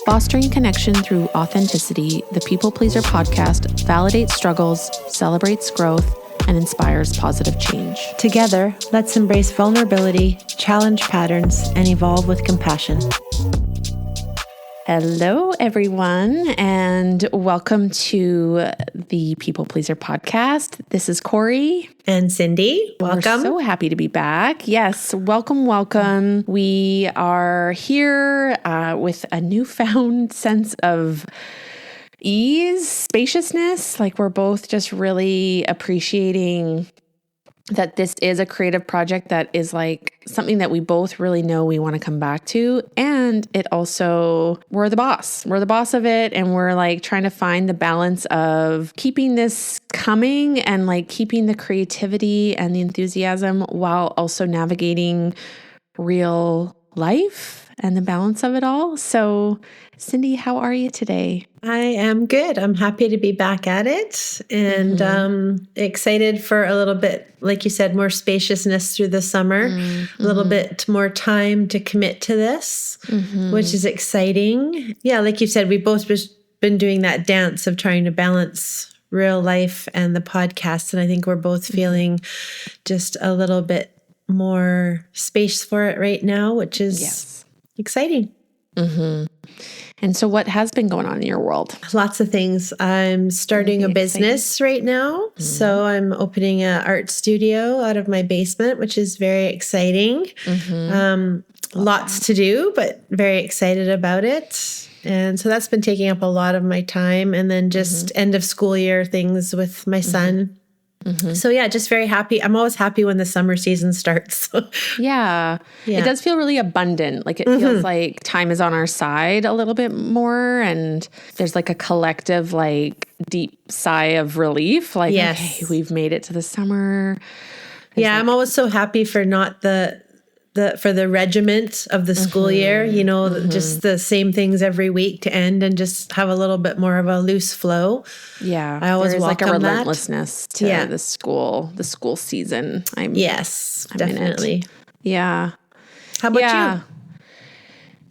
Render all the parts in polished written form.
Fostering connection through authenticity, the People Pleaser podcast validates struggles, celebrates growth, and inspires positive change. Together, let's embrace vulnerability, challenge patterns, and evolve with compassion. Hello, everyone, and welcome to the People Pleaser podcast. This is Corey. And Cindy, welcome. We're so happy to be back. Yes, welcome. We are here with a newfound sense of ease, spaciousness. Like we're both just really appreciating that this is a creative project that is like something that we both really know we want to come back to. And it also, we're the boss. We're the boss of it. And we're like trying to find the balance of keeping this coming and like keeping the creativity and the enthusiasm while also navigating real life and the balance of it all. So Cindy, how are you today? I am good. I'm happy to be back at it and excited for a little bit, like you said, more spaciousness through the summer, a little bit more time to commit to this, which is exciting. Yeah, like you said, we both been doing that dance of trying to balance real life and the podcast. And I think we're both feeling just a little bit more space for it right now, which is exciting. And so what has been going on in your world? Lots of things. I'm starting a business right now. So I'm opening an art studio out of my basement, which is very exciting. Lots to do, but very excited about it. And so that's been taking up a lot of my time. And then just end of school year things with my son. So yeah, just very happy. I'm always happy when the summer season starts. Yeah. It does feel really abundant. Like it feels like time is on our side a little bit more. And there's like a collective, like deep sigh of relief. Like, okay, we've made it to the summer. I'm always so happy for not for the regiment of the school year, just the same things every week to end and just have a little bit more of a loose flow. Yeah. I always there's like a welcome that. relentlessness to the school season. I'm definitely. in it. Yeah. How about you?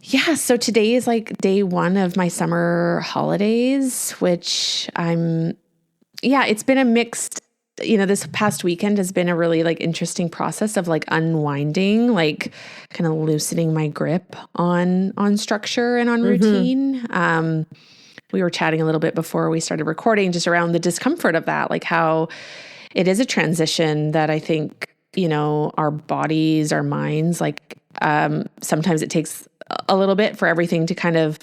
Yeah. So today is like day one of my summer holidays, which it's been a mixed, this past weekend has been a really like interesting process of like unwinding, like kind of loosening my grip on structure and on routine. We were chatting a little bit before we started recording just around the discomfort of that, like how it is a transition that I think, our bodies, our minds, like sometimes it takes a little bit for everything to kind of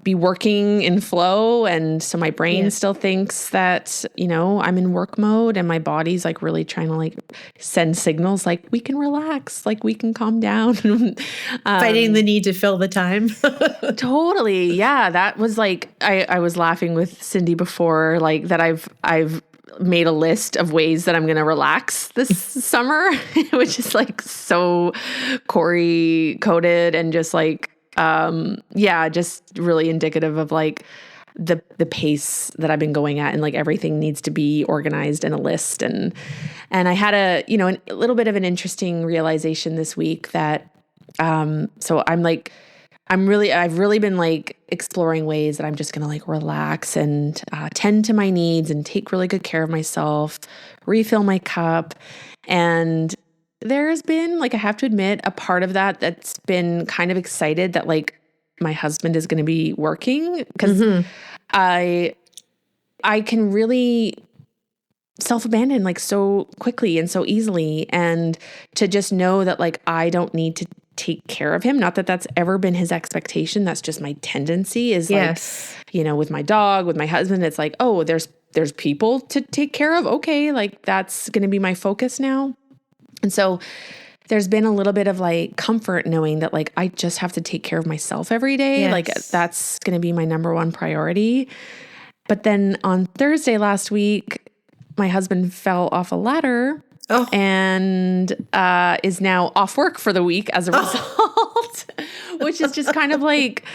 be working in flow. And so my brain still thinks that, I'm in work mode and my body's like really trying to like send signals like we can relax, like we can calm down. Fighting the need to fill the time. Totally. Yeah. That was like, I was laughing with Cindy before, like that I've made a list of ways that I'm going to relax this summer, which is like so Corey coded and just like, just really indicative of like the pace that I've been going at and like everything needs to be organized in a list. And I had a little bit of an interesting realization this week that, so I've really been like exploring ways that I'm just going to like relax and tend to my needs and take really good care of myself, refill my cup. And there's been, like, I have to admit, a part of that that's been kind of excited that like my husband is going to be working because I can really self-abandon like so quickly and so easily. And to just know that like I don't need to take care of him. Not that that's ever been his expectation. That's just my tendency is like, with my dog, with my husband, it's like, oh, there's people to take care of. Okay. Like that's going to be my focus now. And so there's been a little bit of like comfort knowing that like, I just have to take care of myself every day. Like that's going to be my number one priority. But then on Thursday last week, my husband fell off a ladder and is now off work for the week as a result, which is just kind of like,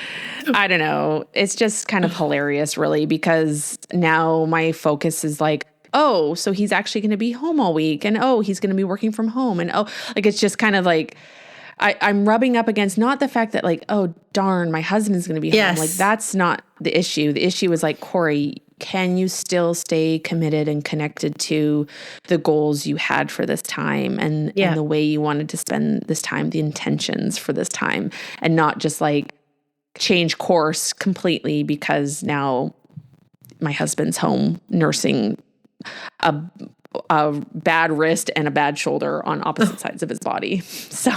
I don't know. It's just kind of hilarious really, because now my focus is like, oh, so he's actually going to be home all week and oh, he's going to be working from home. And oh, like, it's just kind of like, I'm rubbing up against not the fact that like, oh, darn, my husband's going to be home. Like, that's not the issue. The issue is like, Corey, can you still stay committed and connected to the goals you had for this time and the way you wanted to spend this time, the intentions for this time, and not just like change course completely because now my husband's home nursing a bad wrist and a bad shoulder on opposite sides of his body. So,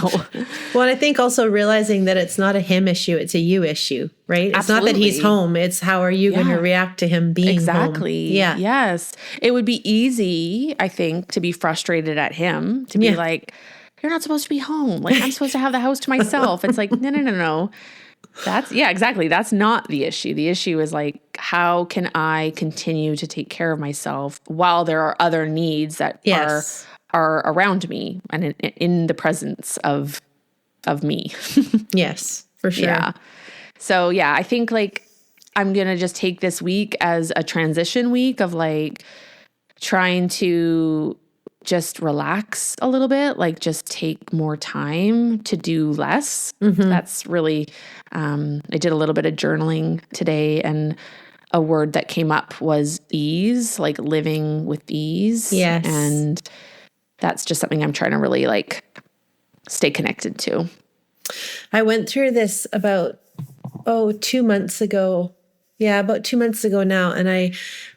well, I think also realizing that it's not a him issue, it's a you issue, right? It's not that he's home. It's how are you going to react to him being home? Yeah. Yes. It would be easy, I think, to be frustrated at him, to be like, you're not supposed to be home. Like, I'm supposed to have the house to myself. It's like, no. Exactly. That's not the issue. The issue is like, how can I continue to take care of myself while there are other needs that are around me and in the presence of me? Yes, for sure. Yeah. So I think like I'm going to just take this week as a transition week of like trying to just relax a little bit, like just take more time to do less. That's really, I did a little bit of journaling today, and a word that came up was ease, like living with ease. Yes. And that's just something I'm trying to really like stay connected to. I went through this about, 2 months ago. Yeah, about 2 months ago now. And I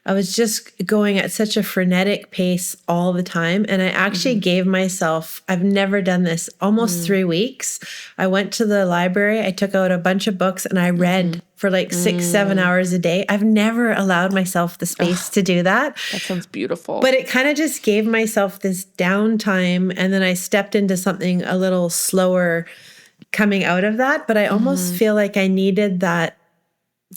was just going at such a frenetic pace all the time. And I actually gave myself, I've never done this, almost 3 weeks. I went to the library, I took out a bunch of books and I read for like 6-7 hours a day. I've never allowed myself the space to do that. That sounds beautiful. But it kind of just gave myself this downtime. And then I stepped into something a little slower coming out of that. But I almost feel like I needed that,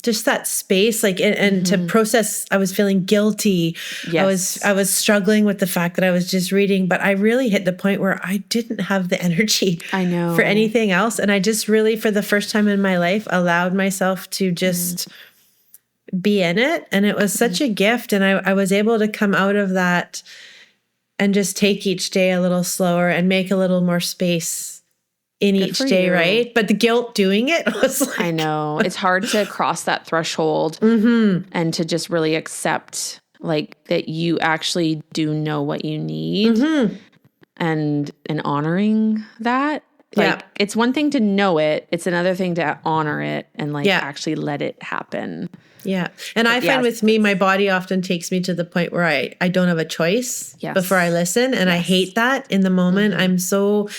just that space, like, and to process. I was feeling guilty. Yes. I was struggling with the fact that I was just reading, but I really hit the point where I didn't have the energy for anything else. And I just really, for the first time in my life, allowed myself to just be in it. And it was such a gift. And I was able to come out of that and just take each day a little slower and make a little more space in each day, right? But the guilt doing it was like, I know. It's hard to cross that threshold and to just really accept like that you actually do know what you need and honoring that. Like it's one thing to know it. It's another thing to honor it and like actually let it happen. Yeah. And I find with me, my body often takes me to the point where I don't have a choice before I listen. And I hate that in the moment. I'm so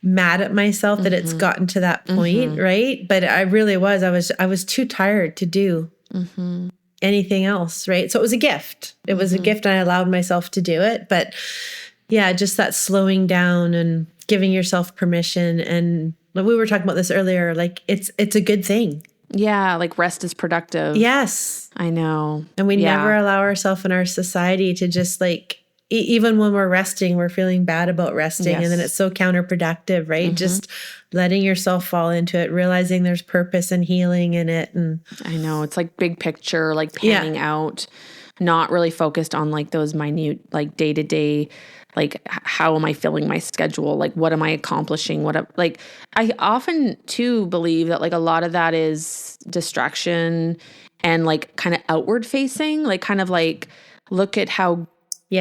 mad at myself that it's gotten to that point, right? But I really was. I was too tired to do anything else, right? So it was a gift. It was a gift, and I allowed myself to do it. But yeah, just that slowing down and giving yourself permission. And we were talking about this earlier. Like it's a good thing. Yeah, like rest is productive. Yes, I know. And we never allow ourselves in our society to just like. Even when we're resting, we're feeling bad about resting. And then it's so counterproductive, right? Just letting yourself fall into it, realizing there's purpose and healing in it. And I know. It's like big picture, like panning out, not really focused on like those minute, like day to day, like how am I filling my schedule? Like what am I accomplishing? I often too believe that like a lot of that is distraction and like kind of outward facing, like kind of like look at how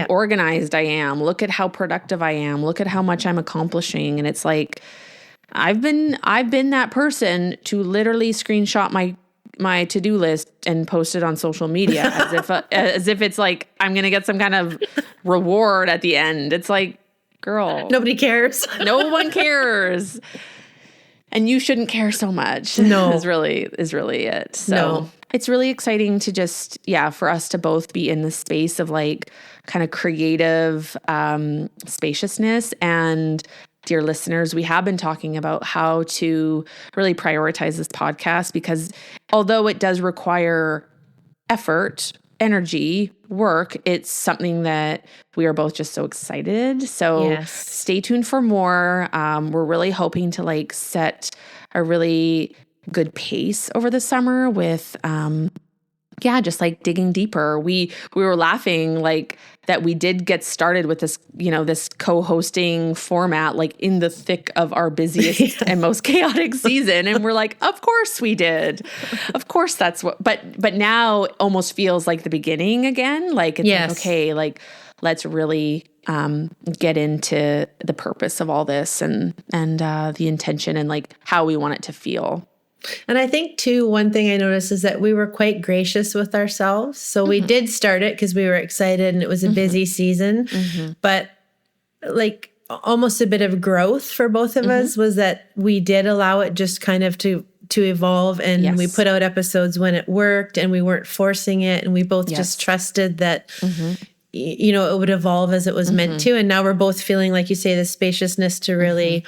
organized I am. Look at how productive I am. Look at how much I'm accomplishing. And it's like, I've been that person to literally screenshot my to-do list and post it on social media as if it's like, I'm going to get some kind of reward at the end. It's like, girl, nobody cares. No one cares. And you shouldn't care so much. No. is really it. So it's really exciting to just, for us to both be in the space of like kind of creative spaciousness. And dear listeners, we have been talking about how to really prioritize this podcast, because although it does require effort, energy, work, it's something that we are both just so excited. So stay tuned for more. We're really hoping to like set a really good pace over the summer with yeah, just like digging deeper. We were laughing like that we did get started with this, this co-hosting format, like in the thick of our busiest and most chaotic season. And we're like, of course we did. Of course that's what, but now it almost feels like the beginning again. Like, it's like, okay, like let's really get into the purpose of all this and the intention and like how we want it to feel. And I think too, one thing I noticed is that we were quite gracious with ourselves. So we did start it because we were excited and it was a busy season, but like almost a bit of growth for both of us was that we did allow it just kind of to evolve, and we put out episodes when it worked and we weren't forcing it, and we both just trusted that it would evolve as it was meant to. And now we're both feeling, like you say, the spaciousness to really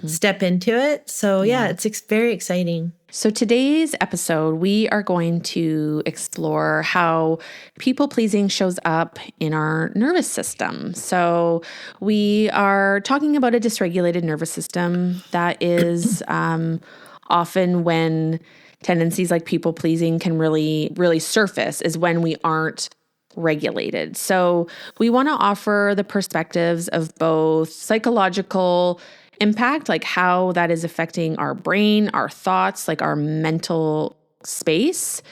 step into it. So it's very exciting. So today's episode, we are going to explore how people-pleasing shows up in our nervous system. So we are talking about a dysregulated nervous system that is often when tendencies like people-pleasing can really, really surface, is when we aren't regulated. So we want to offer the perspectives of both psychological impact, like how that is affecting our brain, our thoughts, like our mental space,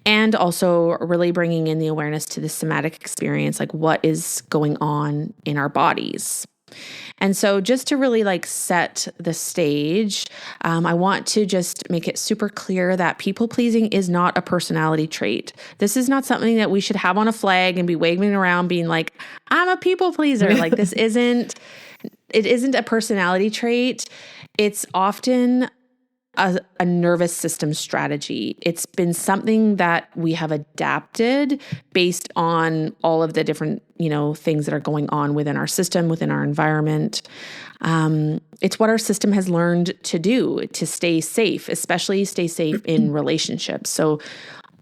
and also really bringing in the awareness to the somatic experience, like what is going on in our bodies. And so just to really like set the stage, I want to just make it super clear that people-pleasing is not a personality trait. This is not something that we should have on a flag and be waving around being like, I'm a people-pleaser. Like it isn't a personality trait. It's often a nervous system strategy. It's been something that we have adapted based on all of the different, things that are going on within our system, within our environment. It's what our system has learned to do to stay safe, especially stay safe in relationships. So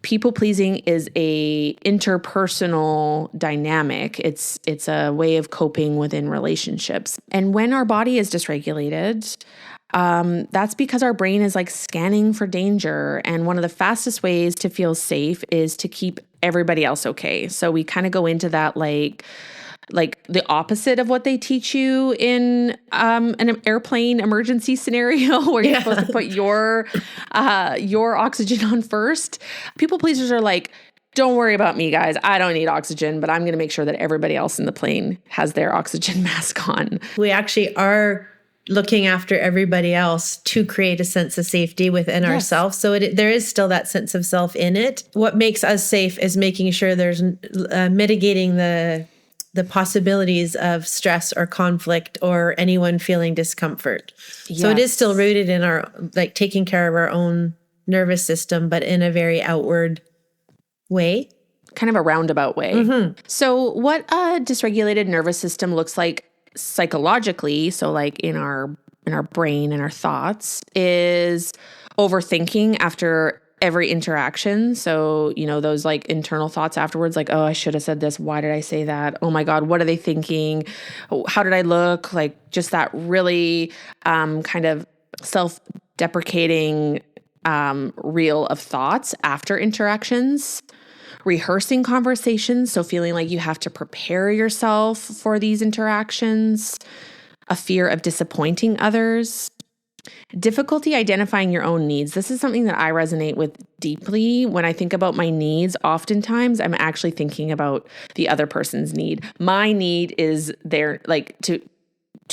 people-pleasing is a interpersonal dynamic. It's a way of coping within relationships. And when our body is dysregulated, that's because our brain is like scanning for danger. And one of the fastest ways to feel safe is to keep everybody else okay. So we kind of go into that like the opposite of what they teach you in an airplane emergency scenario where you're supposed to put your oxygen on first. People pleasers are like, don't worry about me, guys. I don't need oxygen, but I'm going to make sure that everybody else in the plane has their oxygen mask on. We actually are looking after everybody else to create a sense of safety within ourselves. So there is still that sense of self in it. What makes us safe is making sure there's mitigating the possibilities of stress or conflict or anyone feeling discomfort. Yes. So it is still rooted in our, like, taking care of our own nervous system, but in a very outward way. Kind of a roundabout way. So what a dysregulated nervous system looks like psychologically, so like in our brain and our thoughts, is overthinking after every interaction. So, those like internal thoughts afterwards, like, oh, I should have said this. Why did I say that? Oh my God, what are they thinking? How did I look? Like just that really kind of self-deprecating reel of thoughts after interactions. Rehearsing conversations, so feeling like you have to prepare yourself for these interactions. A fear of disappointing others. Difficulty identifying your own needs. This is something that I resonate with deeply. When I think about my needs, oftentimes I'm actually thinking about the other person's need. My need is their, like, to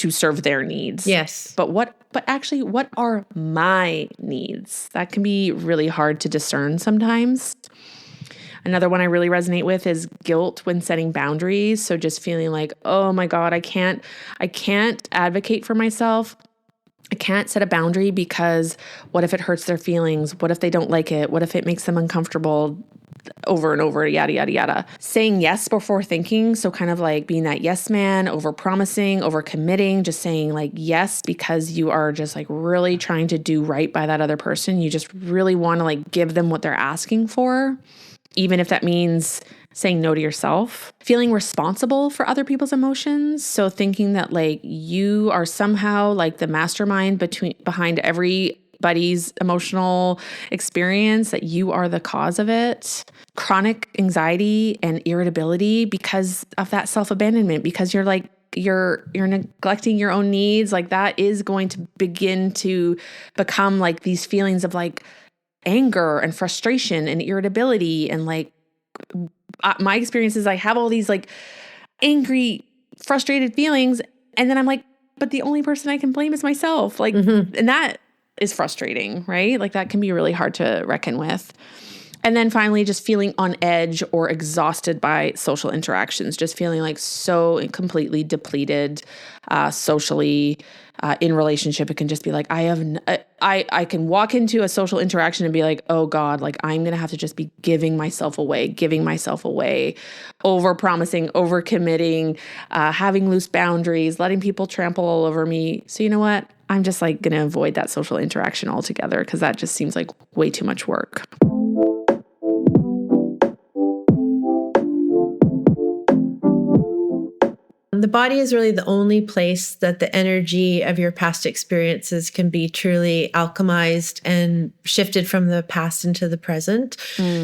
serve their needs. Yes. But actually, what are my needs? That can be really hard to discern sometimes. Another one I really resonate with is guilt when setting boundaries. So just feeling like, oh my God, I can't advocate for myself. I can't set a boundary because what if it hurts their feelings? What if they don't like it? What if it makes them uncomfortable? Over and over, yada, yada, yada. Saying yes before thinking. So kind of like being that yes man, over promising, over committing, just saying like yes, because you are just like really trying to do right by that other person. You just really want to like give them what they're asking for, even if that means saying no to yourself. Feeling responsible for other people's emotions. So thinking that like you are somehow like the mastermind behind every anybody's emotional experience, that you are the cause of it. Chronic anxiety and irritability because of that self-abandonment, because you're neglecting your own needs, like that is going to begin to become like these feelings of like anger and frustration and irritability. And like my experience is I have all these like angry, frustrated feelings. And then I'm like, but the only person I can blame is myself. Like, and that is frustrating, right? Like that can be really hard to reckon with. And then finally, just feeling on edge or exhausted by social interactions, just feeling like so completely depleted socially in relationship. It can just be like, I can walk into a social interaction and be like, oh God, like I'm going to have to just be giving myself away, over promising, over committing, having loose boundaries, letting people trample all over me. So you know what? I'm just like going to avoid that social interaction altogether because that just seems like way too much work. The body is really the only place that the energy of your past experiences can be truly alchemized and shifted from the past into the present.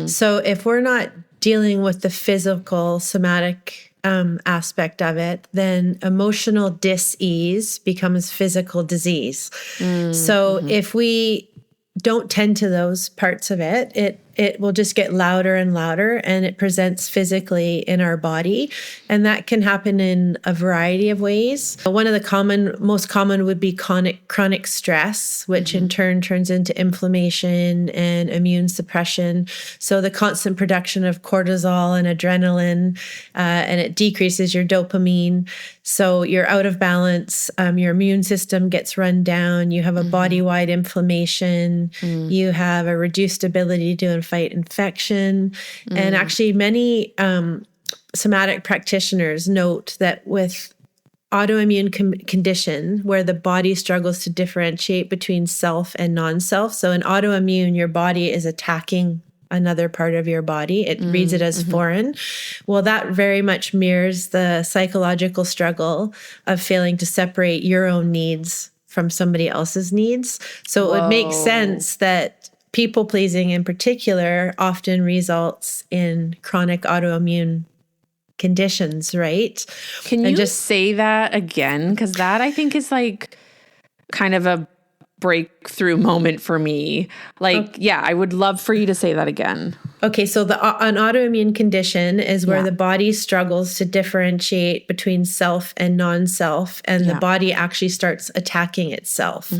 So if we're not dealing with the physical, somatic aspect of it, then emotional dis-ease becomes physical disease. So if we don't tend to those parts of it, it will just get louder and louder, and it presents physically in our body. And that can happen in a variety of ways. One of the most common would be chronic stress, which in turn turns into inflammation and immune suppression. So the constant production of cortisol and adrenaline, and it decreases your dopamine. So you're out of balance. Your immune system gets run down. You have a body-wide inflammation. You have a reduced ability to fight infection. And actually many somatic practitioners note that with autoimmune condition where the body struggles to differentiate between self and non-self. So in autoimmune, your body is attacking another part of your body. It reads it as foreign. Well, that very much mirrors the psychological struggle of failing to separate your own needs from somebody else's needs. So it would make sense that people pleasing in particular often results in chronic autoimmune conditions, right? Can you just say that again? Because that I think is like kind of a breakthrough moment for me. Like, yeah, I would love for you to say that again. Okay, so an autoimmune condition is where the body struggles to differentiate between self and non-self, and the body actually starts attacking itself.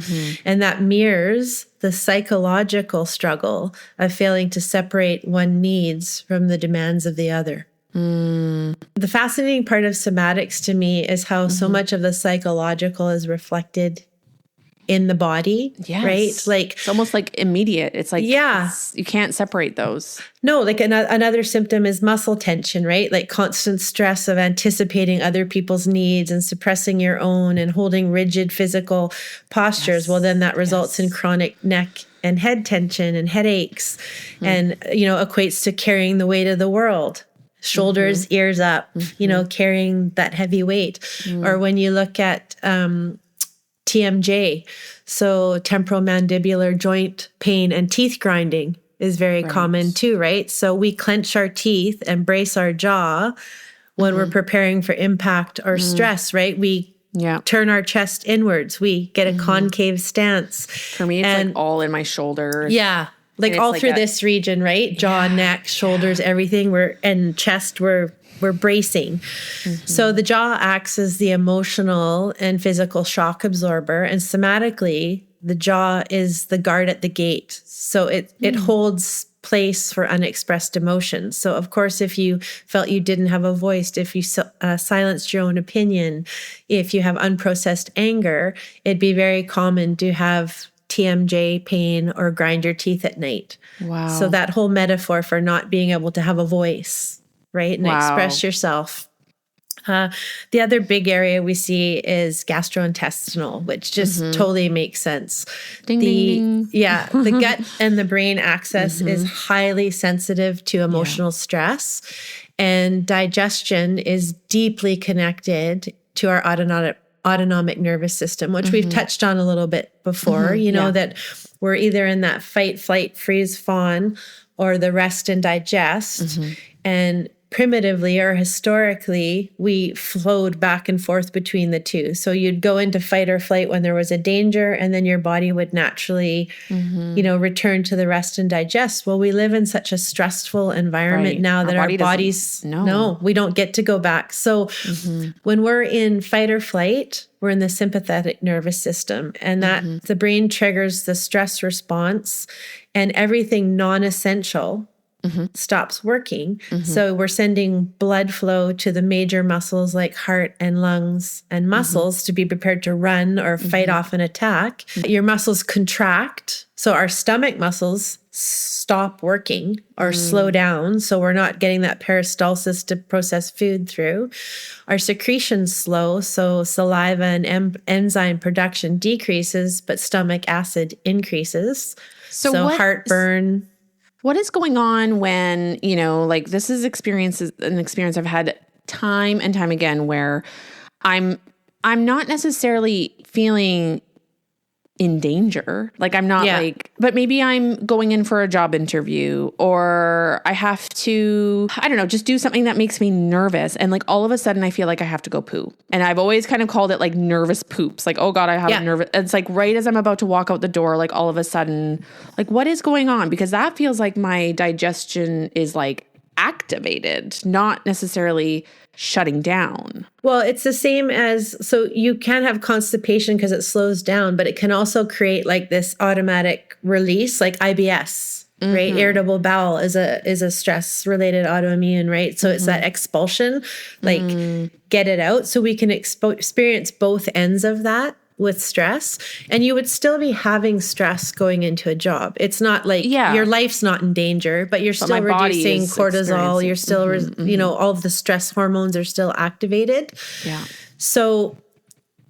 And that mirrors the psychological struggle of failing to separate one needs from the demands of the other. The fascinating part of somatics to me is how so much of the psychological is reflected in the body, right? Like it's almost like immediate. It's like, you can't separate those. No, like another symptom is muscle tension, right? Like constant stress of anticipating other people's needs and suppressing your own and holding rigid physical postures. Well, then that results in chronic neck and head tension and headaches and, equates to carrying the weight of the world. Shoulders, ears up, carrying that heavy weight. Or when you look at TMJ, so temporomandibular joint pain and teeth grinding is very common too, right? So we clench our teeth and brace our jaw when we're preparing for impact or stress, right? We turn our chest inwards. We get a concave stance. For me, it's like all in my shoulders. Yeah. Like all through this region, right? Jaw, neck, shoulders, everything. And chest, we're bracing. So the jaw acts as the emotional and physical shock absorber. And somatically, the jaw is the guard at the gate. So it holds place for unexpressed emotions. So of course, if you felt you didn't have a voice, if you silenced your own opinion, if you have unprocessed anger, it'd be very common to have TMJ pain or grind your teeth at night. Wow. So that whole metaphor for not being able to have a voice, right? And express yourself. The other big area we see is gastrointestinal, which just totally makes sense. Ding, ding, ding. Yeah, the gut and the brain axis is highly sensitive to emotional stress, and digestion is deeply connected to our autonomic nervous system, which we've touched on a little bit before, you know, that we're either in that fight, flight, freeze, fawn, or the rest and digest. And primitively or historically, we flowed back and forth between the two. So you'd go into fight or flight when there was a danger, and then your body would naturally, you know, return to the rest and digest. Well, we live in such a stressful environment now that our bodies, no, we don't get to go back. So when we're in fight or flight, we're in the sympathetic nervous system, and that the brain triggers the stress response, and everything non-essential stops working. So we're sending blood flow to the major muscles like heart and lungs and muscles to be prepared to run or fight off an attack. Your muscles contract. So our stomach muscles stop working or slow down. So we're not getting that peristalsis to process food through. Our secretions slow. So saliva and enzyme production decreases, but stomach acid increases. So heartburn. What is going on when, you know, like this is an experience I've had time and time again where I'm not necessarily feeling in danger. Like I'm not but maybe I'm going in for a job interview, or I have to, I don't know, just do something that makes me nervous. And like all of a sudden I feel like I have to go poo. And I've always kind of called it like nervous poops. Like, oh God, I have a nervous. It's like right as I'm about to walk out the door, like all of a sudden, like what is going on? Because that feels like my digestion is like activated, not necessarily shutting down. Well, it's the same as, so you can have constipation because it slows down, but it can also create like this automatic release, like IBS, right? Irritable bowel is a stress related autoimmune, right? So it's that expulsion, like get it out. So we can experience both ends of that with stress, and you would still be having stress going into a job. It's not like your life's not in danger, but you're still reducing cortisol. You're still, you know, all of the stress hormones are still activated. Yeah. So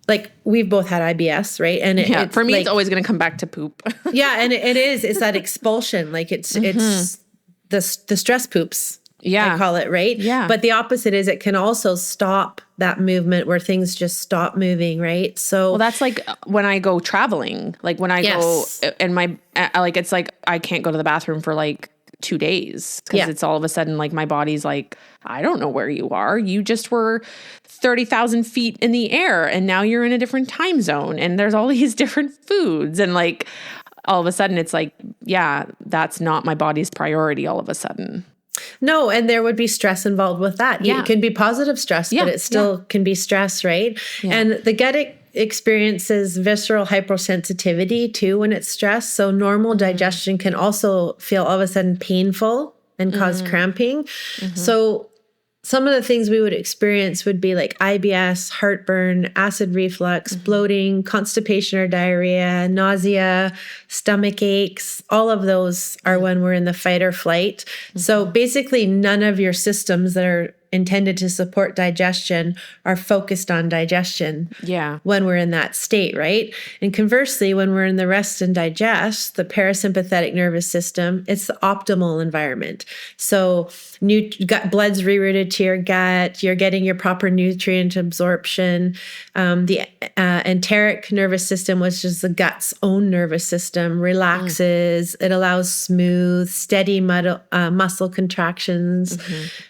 like we've both had IBS, right? And for me, it's always going to come back to poop. And it's that expulsion. Like it's the stress poops. I call it, right? Yeah. But the opposite is it can also stop that movement where things just stop moving, right? So well, that's like when I go traveling, like when I go and like, it's like, I can't go to the bathroom for like 2 days because it's all of a sudden like my body's like, I don't know where you are. You just were 30,000 feet in the air and now you're in a different time zone and there's all these different foods. And like, all of a sudden it's like, that's not my body's priority all of a sudden. No, and there would be stress involved with that. It can be positive stress, but it still can be stress, right? Yeah. And the gut experiences visceral hypersensitivity too when it's stressed. So normal digestion can also feel all of a sudden painful and cause cramping. So some of the things we would experience would be like IBS, heartburn, acid reflux, bloating, constipation or diarrhea, nausea, stomach aches. All of those are when we're in the fight or flight. So basically none of your systems that are intended to support digestion are focused on digestion when we're in that state, right? And conversely, when we're in the rest and digest, the parasympathetic nervous system, it's the optimal environment. So blood's rerouted to your gut, you're getting your proper nutrient absorption. The enteric nervous system, which is the gut's own nervous system, relaxes. It allows smooth, steady muscle contractions.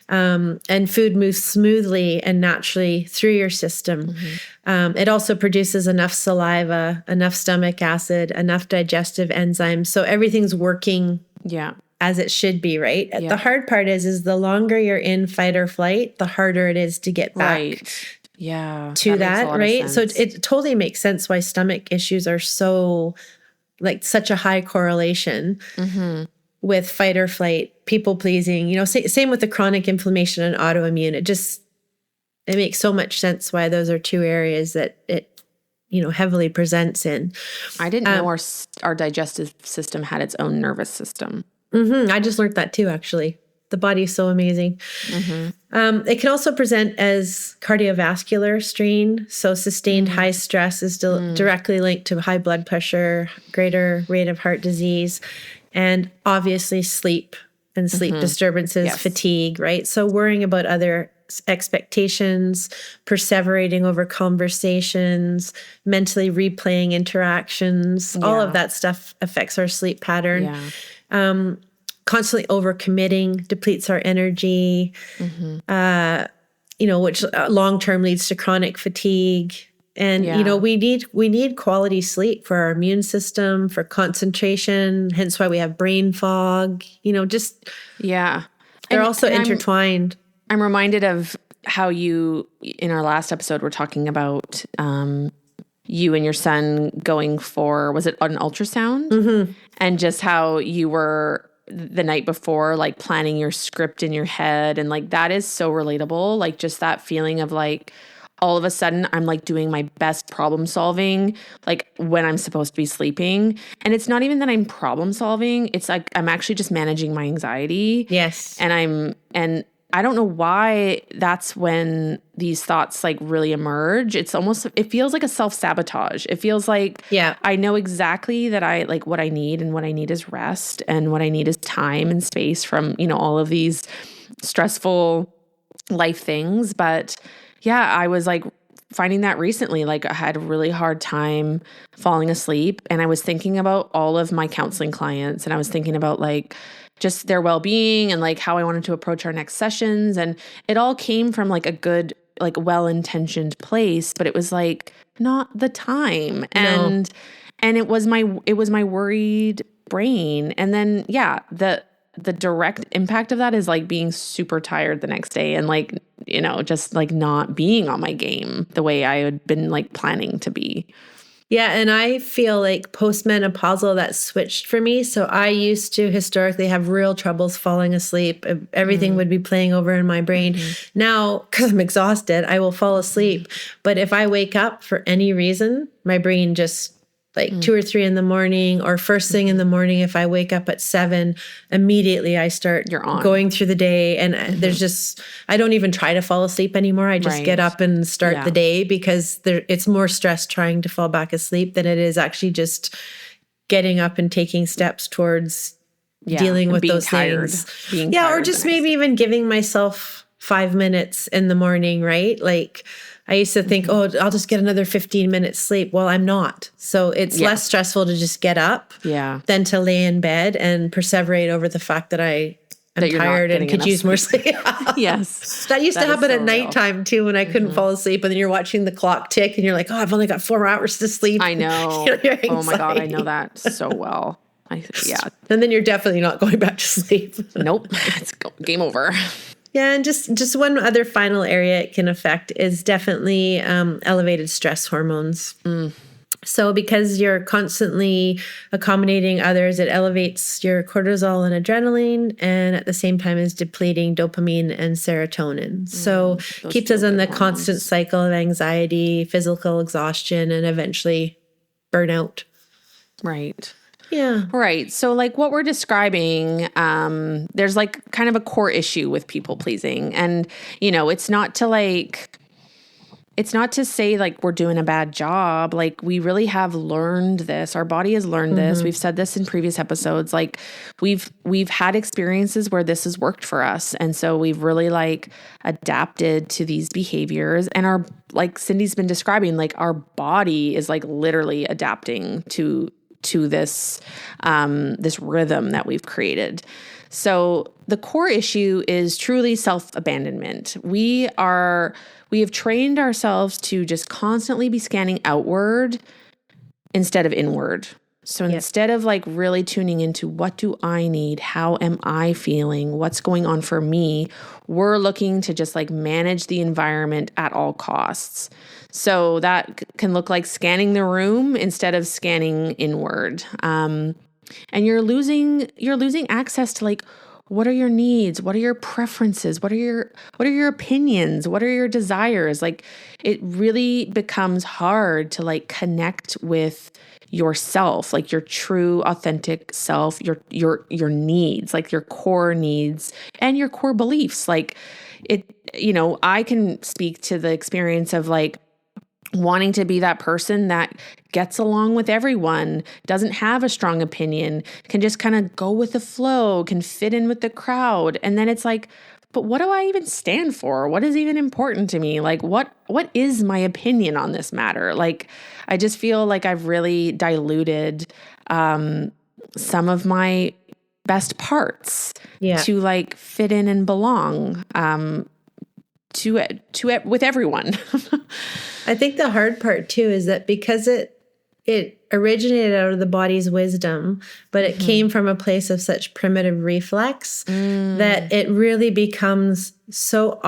And food moves smoothly and naturally through your system. It also produces enough saliva, enough stomach acid, enough digestive enzymes. So everything's working as it should be, right? Yeah. The hard part is the longer you're in fight or flight, the harder it is to get back to that, right? So it totally makes sense why stomach issues are so, like, such a high correlation with fight or flight, people pleasing, you know, same with the chronic inflammation and autoimmune. It makes so much sense why those are two areas that it, you know, heavily presents in. I didn't know our digestive system had its own nervous system. I just learned that too, actually. The body is so amazing. It can also present as cardiovascular strain. So sustained high stress is directly linked to high blood pressure, greater rate of heart disease, and obviously sleep and sleep disturbances, fatigue, right? So worrying about other expectations, perseverating over conversations, mentally replaying interactions. All of that stuff affects our sleep pattern. Yeah. Constantly overcommitting depletes our energy, which long-term leads to chronic fatigue. And, we need quality sleep for our immune system, for concentration, hence why we have brain fog, Yeah. they're also intertwined. I'm reminded of how you, in our last episode, were talking about you and your son going for, was it an ultrasound? Mm-hmm. And just how you were the night before, like planning your script in your head. And like, that is so relatable. Like just that feeling of like, all of a sudden I'm like doing my best problem solving, like when I'm supposed to be sleeping. And it's not even that I'm problem solving. It's like, I'm actually just managing my anxiety. Yes. And I don't know why that's when these thoughts like really emerge. It feels like a self-sabotage. It feels like I know exactly that I like what I need, and what I need is rest, and what I need is time and space from, all of these stressful life things. But yeah, I was like finding that recently, like I had a really hard time falling asleep, and I was thinking about all of my counseling clients, and I was thinking about like just their well-being and like how I wanted to approach our next sessions. And it all came from like a good, like well-intentioned place, but it was like not the time. And it was my worried brain. And then, the direct impact of that is like being super tired the next day and like, just like not being on my game the way I had been like planning to be. Yeah. And I feel like postmenopausal, that switched for me. So I used to historically have real troubles falling asleep. Everything would be playing over in my brain. Now, because I'm exhausted, I will fall asleep. But if I wake up for any reason, my brain just like 2 or 3 in the morning, or first thing in the morning, if I wake up at 7, immediately I start going through the day. And there's I don't even try to fall asleep anymore. I just get up and start the day, because it's more stress trying to fall back asleep than it is actually just getting up and taking steps towards dealing with those things. Or just maybe even giving myself 5 minutes in the morning, right? Like, I used to think, I'll just get another 15 minutes sleep. Well, I'm not. So it's less stressful to just get up than to lay in bed and perseverate over the fact that I'm tired and could use more sleep. Yes. That used to happen at nighttime too, when I couldn't fall asleep. And then you're watching the clock tick and you're like, I've only got 4 hours to sleep. I know. Oh my God, I know that so well. And then you're definitely not going back to sleep. Nope. It's game over. Yeah, and just one other final area it can affect is definitely elevated stress hormones. So because you're constantly accommodating others, it elevates your cortisol and adrenaline, and at the same time is depleting dopamine and serotonin. So keeps us in the constant cycle of anxiety, physical exhaustion, and eventually burnout. Right. Yeah. Right. So like what we're describing, there's like kind of a core issue with people pleasing. And, it's not to say like we're doing a bad job. Like we really have learned this. Our body has learned this. We've said this in previous episodes. Like we've had experiences where this has worked for us. And so we've really like adapted to these behaviors, and like Cindy's been describing, like our body is like literally adapting to this this rhythm that we've created. So the core issue is truly self-abandonment. We have trained ourselves to just constantly be scanning outward instead of inward. So instead of like really tuning into what do I need? How am I feeling? What's going on for me? We're looking to just like manage the environment at all costs. So that can look like scanning the room instead of scanning inward. And you're losing access to like, what are your needs? What are your preferences? What are your opinions? What are your desires? Like it really becomes hard to like connect with yourself, like your true authentic self, your needs, like your core needs and your core beliefs. Like it, I can speak to the experience of like wanting to be that person that gets along with everyone, doesn't have a strong opinion, can just kind of go with the flow, can fit in with the crowd. And then it's like, but what do I even stand for? What is even important to me? Like, what is my opinion on this matter? Like, I just feel like I've really diluted some of my best parts to like fit in and belong to with everyone. I think the hard part too is that because it originated out of the body's wisdom, but it came from a place of such primitive reflex that it really becomes so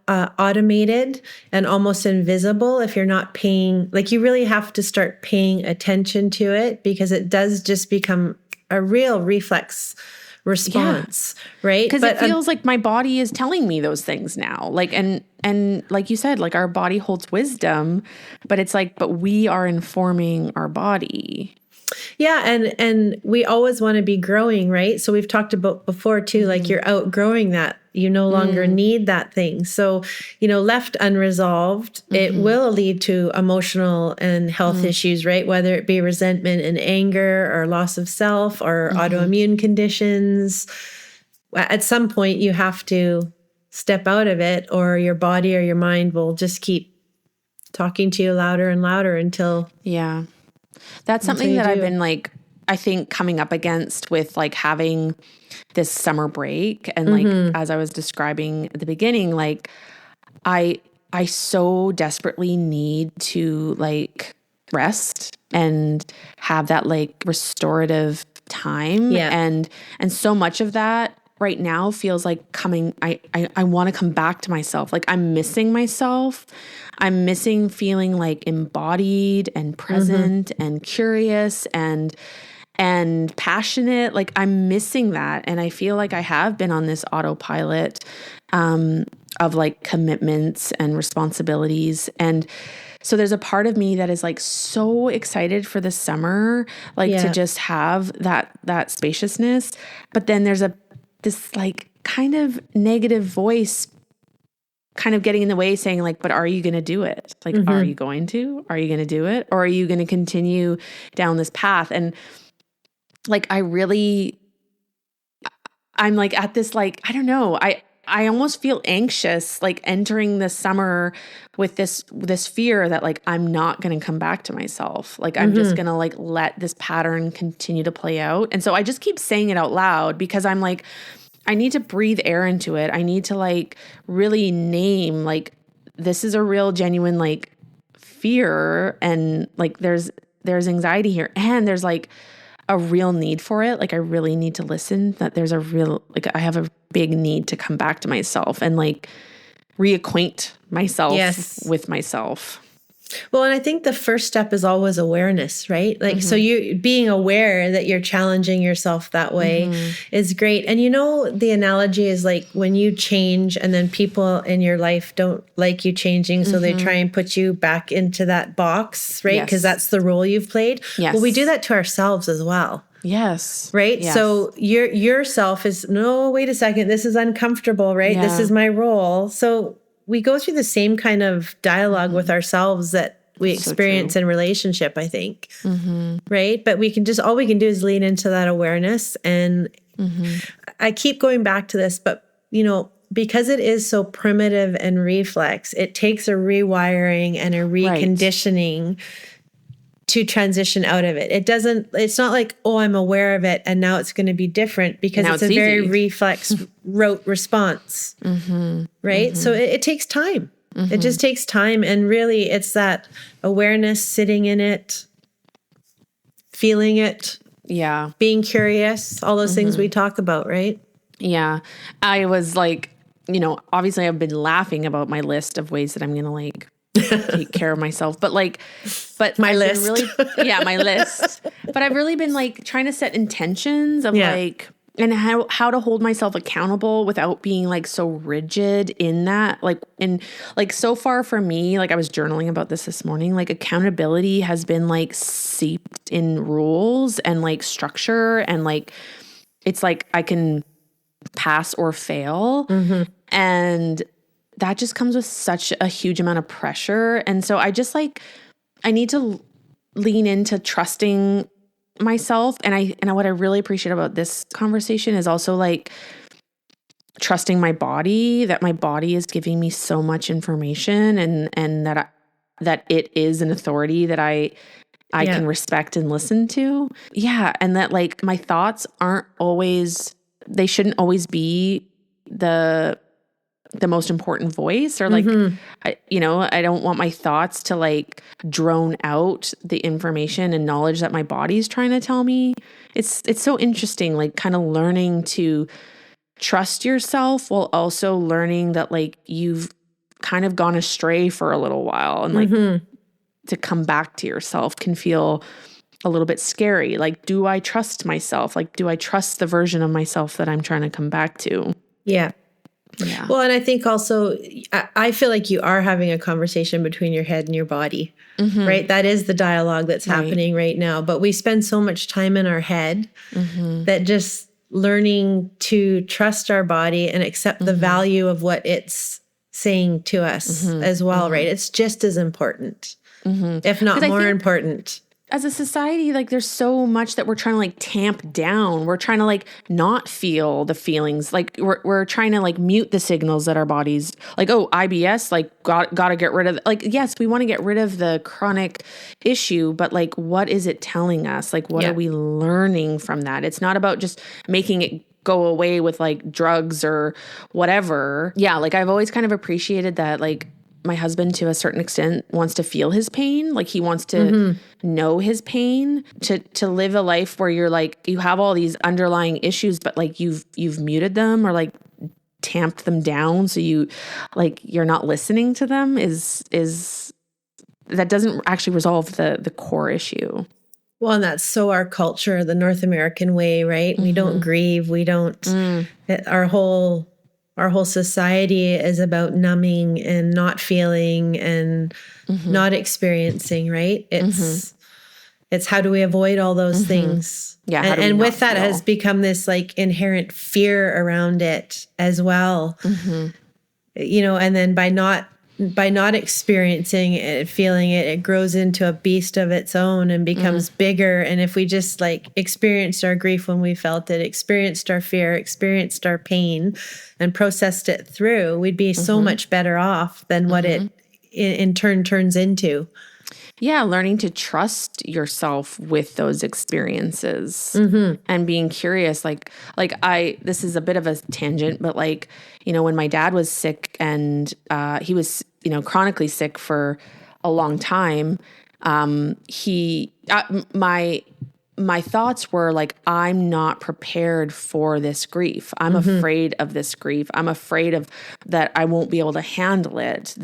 automated and almost invisible if you're not paying, like you really have to start paying attention to it, because it does just become a real reflex response, right? Because it feels like my body is telling me those things now. Like, and like you said, like our body holds wisdom, but it's like, but we are informing our body. Yeah. And we always want to be growing, right? So we've talked about before too, like you're outgrowing that. You no longer need that thing. So, left unresolved, it will lead to emotional and health issues, right? Whether it be resentment and anger or loss of self or autoimmune conditions. At some point, you have to step out of it, or your body or your mind will just keep talking to you louder and louder until... Yeah. That's something that I've been like, I think coming up against with like having this summer break. And like, as I was describing at the beginning, like I so desperately need to like rest and have that like restorative time. Yeah. And so much of that right now feels like I want to come back to myself. Like I'm missing myself. I'm missing feeling like embodied and present and curious and passionate. Like I'm missing that. And I feel like I have been on this autopilot of like commitments and responsibilities. And so there's a part of me that is like so excited for the summer, like to just have that spaciousness. But then there's this like kind of negative voice kind of getting in the way, saying like, but are you going to do it? Like, are you going to? Are you going to do it? Or are you going to continue down this path? And like, I'm like at this, like, I don't know. I almost feel anxious, like entering the summer with this fear that like, I'm not going to come back to myself. Like, I'm just going to like, let this pattern continue to play out. And so I just keep saying it out loud because I'm like, I need to breathe air into it. I need to like really name, like, this is a real genuine like fear. And like, there's anxiety here, and there's like a real need for it. Like I really need to listen, that there's a real, like I have a big need to come back to myself and like reacquaint myself with myself. Well, and I think the first step is always awareness, right? Like, so you being aware that you're challenging yourself that way is great. And the analogy is like when you change and then people in your life don't like you changing. So they try and put you back into that box, right? Because that's the role you've played. Yes. Well, we do that to ourselves as well. Yes. Right. Yes. So yourself is, no, wait a second. This is uncomfortable, right? Yeah. This is my role. So we go through the same kind of dialogue with ourselves that we experience in relationship, I think. Right. But all we can do is lean into that awareness. And I keep going back to this, but because it is so primitive and reflex, it takes a rewiring and a reconditioning to transition out of it. It's not like, oh, I'm aware of it and now it's going to be different, because it's a very reflex rote response. Right. So it takes time. It just takes time. And really it's that awareness, sitting in it, feeling it. Yeah. Being curious, all those things we talk about, right? Yeah. I was like, obviously I've been laughing about my list of ways that I'm going to like take care of myself, but my list. My list. But I've really been like trying to set intentions of like, and how to hold myself accountable without being like so rigid in that. Like, and like so far for me, like I was journaling about this morning, like accountability has been like seeped in rules and like structure, and like, it's like I can pass or fail. And that just comes with such a huge amount of pressure. And so I just like, I need to lean into trusting myself. And what I really appreciate about this conversation is also like trusting my body, that my body is giving me so much information, and that it is an authority that I can respect and listen to. Yeah. And that like my thoughts they shouldn't always be the most important voice, or like, I don't want my thoughts to like drone out the information and knowledge that my body's trying to tell me. It's so interesting, like kind of learning to trust yourself while also learning that like you've kind of gone astray for a little while, and like to come back to yourself can feel a little bit scary. Like, do I trust myself? Like, do I trust the version of myself that I'm trying to come back to? Yeah. Yeah. Well, and I think also, I feel like you are having a conversation between your head and your body, right? That is the dialogue that's happening right now. But we spend so much time in our head that just learning to trust our body and accept the value of what it's saying to us as well, right? It's just as important, if not more important. As a society, like there's so much that we're trying to like tamp down. We're trying to like not feel the feelings. Like we're trying to like mute the signals that our bodies, like, oh, IBS, like got to get rid of, like, yes, we want to get rid of the chronic issue, but like, what is it telling us? Like, what are we learning from that? It's not about just making it go away with like drugs or whatever. Yeah. Like I've always kind of appreciated that, like, my husband, to a certain extent, wants to feel his pain. Like he wants to know his pain, to live a life where you're like, you have all these underlying issues, but like you've muted them or like tamped them down. So you're not listening to them is that doesn't actually resolve the core issue. Well, and that's so our culture, the North American way, right? We don't grieve. We don't, our whole society is about numbing and not feeling and not experiencing, right? It's how do we avoid all those things? Yeah. And with that has become this like inherent fear around it as well. And then by not experiencing it, feeling it, it grows into a beast of its own and becomes bigger. And if we just like experienced our grief when we felt it, experienced our fear, experienced our pain, and processed it through, we'd be so much better off than what it in turn turns into. Yeah, learning to trust yourself with those experiences and being curious. This is a bit of a tangent, but like, when my dad was sick and he was, chronically sick for a long time, my thoughts were like, I'm not prepared for this grief. I'm afraid of this grief. I'm afraid of that I won't be able to handle it.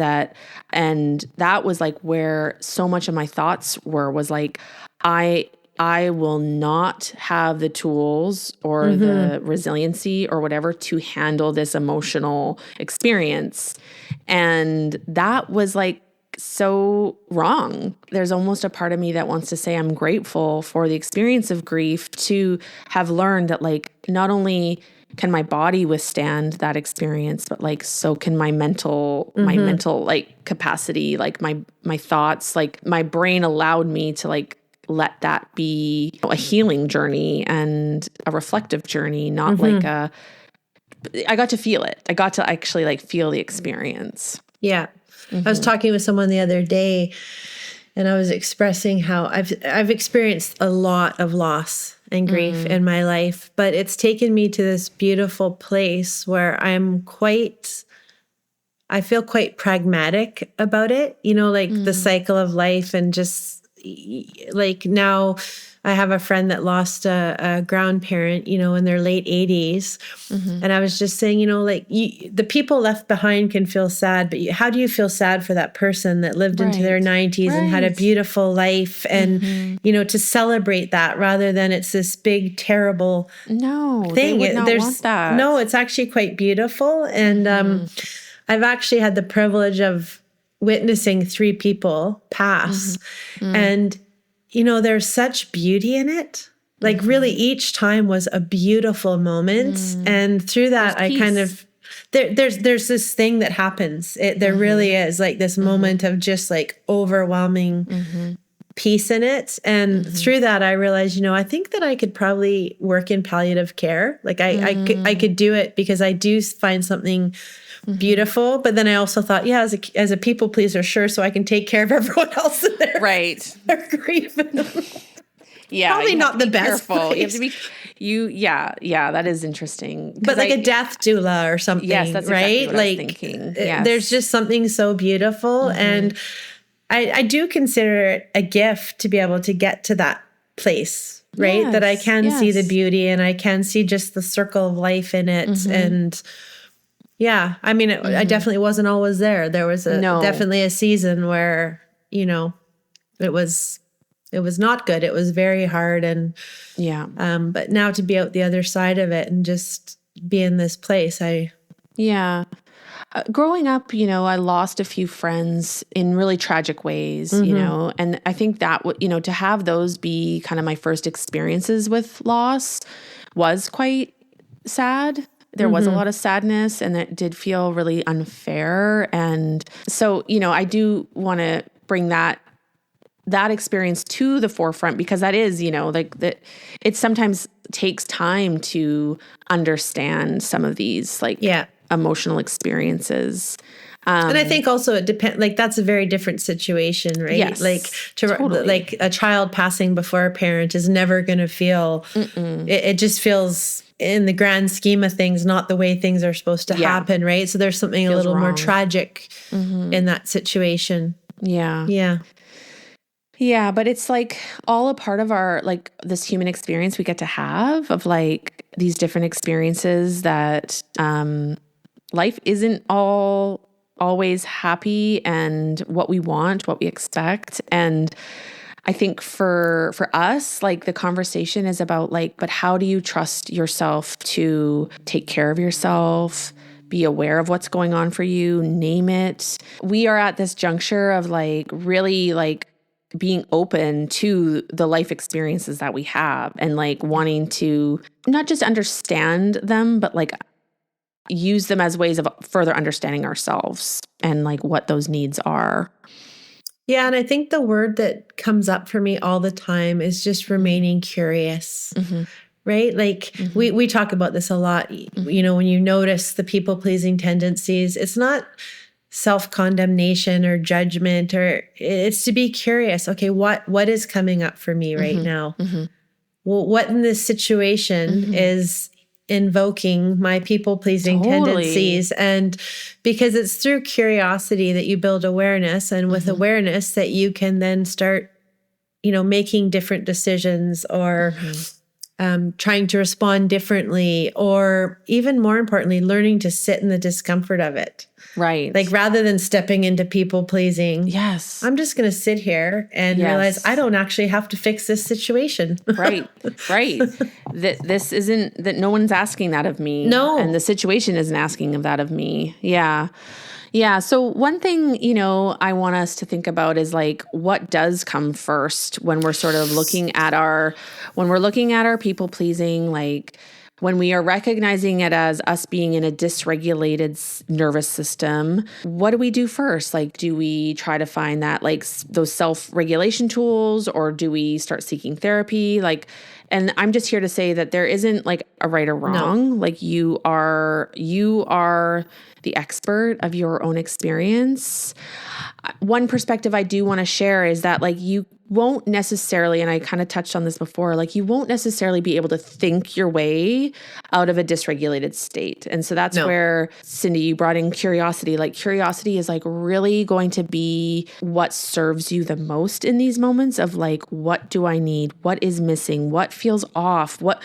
And that was like where so much of my thoughts was like, I will not have the tools or the resiliency or whatever to handle this emotional experience. And that was like, so wrong. There's almost a part of me that wants to say I'm grateful for the experience of grief, to have learned that like not only can my body withstand that experience, but like so can my mental like capacity, like my thoughts, like my brain allowed me to like let that be a healing journey and a reflective journey, not like I got to feel it. I got to actually like feel the experience. Yeah. I was talking with someone the other day, and I was expressing how I've experienced a lot of loss and grief in my life, but it's taken me to this beautiful place where I feel quite pragmatic about it, like the cycle of life, and just like now I have a friend that lost a grandparent, in their late 80s. And I was just saying, the people left behind can feel sad, but how do you feel sad for that person that lived into their 90s and had a beautiful life? And, to celebrate that rather than it's this big, terrible thing. They would not want that. No, it's actually quite beautiful. And I've actually had the privilege of witnessing 3 people pass. And there's such beauty in it. Like really each time was a beautiful moment. And through that, I kind of, there's this thing that happens. There really is like this moment of just like overwhelming peace in it. And through that, I realized, I think that I could probably work in palliative care. Like I could do it because I do find something beautiful. But then I also thought, as a people pleaser, sure. So I can take care of everyone else in their grief. Yeah. Probably not the best. Careful. You have to be, that is interesting. But like a death doula or something. Yes, that's right. Exactly what I was thinking. Yes. There's just something so beautiful. And I do consider it a gift to be able to get to that place, right? That I can see the beauty and I can see just the circle of life in it. And I mean, I definitely wasn't always there. There was definitely a season where, it was not good. It was very hard. And but now to be out the other side of it and just be in this place, growing up, I lost a few friends in really tragic ways, and I think that, to have those be kind of my first experiences with loss was quite sad. There was a lot of sadness and it did feel really unfair. And so, I do want to bring that experience to the forefront because that is, it sometimes takes time to understand some of these emotional experiences. And I think also it depends, like that's a very different situation, right? Yes, totally. Like a child passing before a parent is never going to feel, it just feels in the grand scheme of things, not the way things are supposed to happen, right? So there's something a little more tragic in that situation. Yeah. Yeah. Yeah, but it's like all a part of our, like this human experience we get to have of like these different experiences that life isn't always happy and what we want, what we expect. And I think for us, like the conversation is about like, but how do you trust yourself to take care of yourself, be aware of what's going on for you, name it. We are at this juncture of like really like being open to the life experiences that we have and like wanting to not just understand them, but like use them as ways of further understanding ourselves and like what those needs are. Yeah. And I think the word that comes up for me all the time is just remaining curious, right? Like we talk about this a lot, when you notice the people-pleasing tendencies, it's not self-condemnation or judgment, or it's to be curious. Okay, what is coming up for me right now? Well, what in this situation is invoking my people-pleasing tendencies? And because it's through curiosity that you build awareness, and with awareness that you can then start, making different decisions or trying to respond differently, or even more importantly, learning to sit in the discomfort of it. Right. Like rather than stepping into people pleasing. Yes. I'm just going to sit here and realize I don't actually have to fix this situation. Right. This isn't that no one's asking that of me. No. And the situation isn't asking that of me. Yeah. Yeah. So one thing, I want us to think about is like, what does come first when we're sort of looking at our people pleasing, like when we are recognizing it as us being in a dysregulated nervous system, what do we do first? Like, do we try to find that like those self-regulation tools, or do we start seeking therapy? Like, and I'm just here to say that there isn't like a right or wrong. No. Like you are the expert of your own experience. One perspective I do want to share is that like you won't necessarily, and I kind of touched on this before, like you won't necessarily be able to think your way out of a dysregulated state. And so that's where, Cindy, you brought in curiosity. Like curiosity is like really going to be what serves you the most in these moments of like, what do I need? What is missing? What feels off? What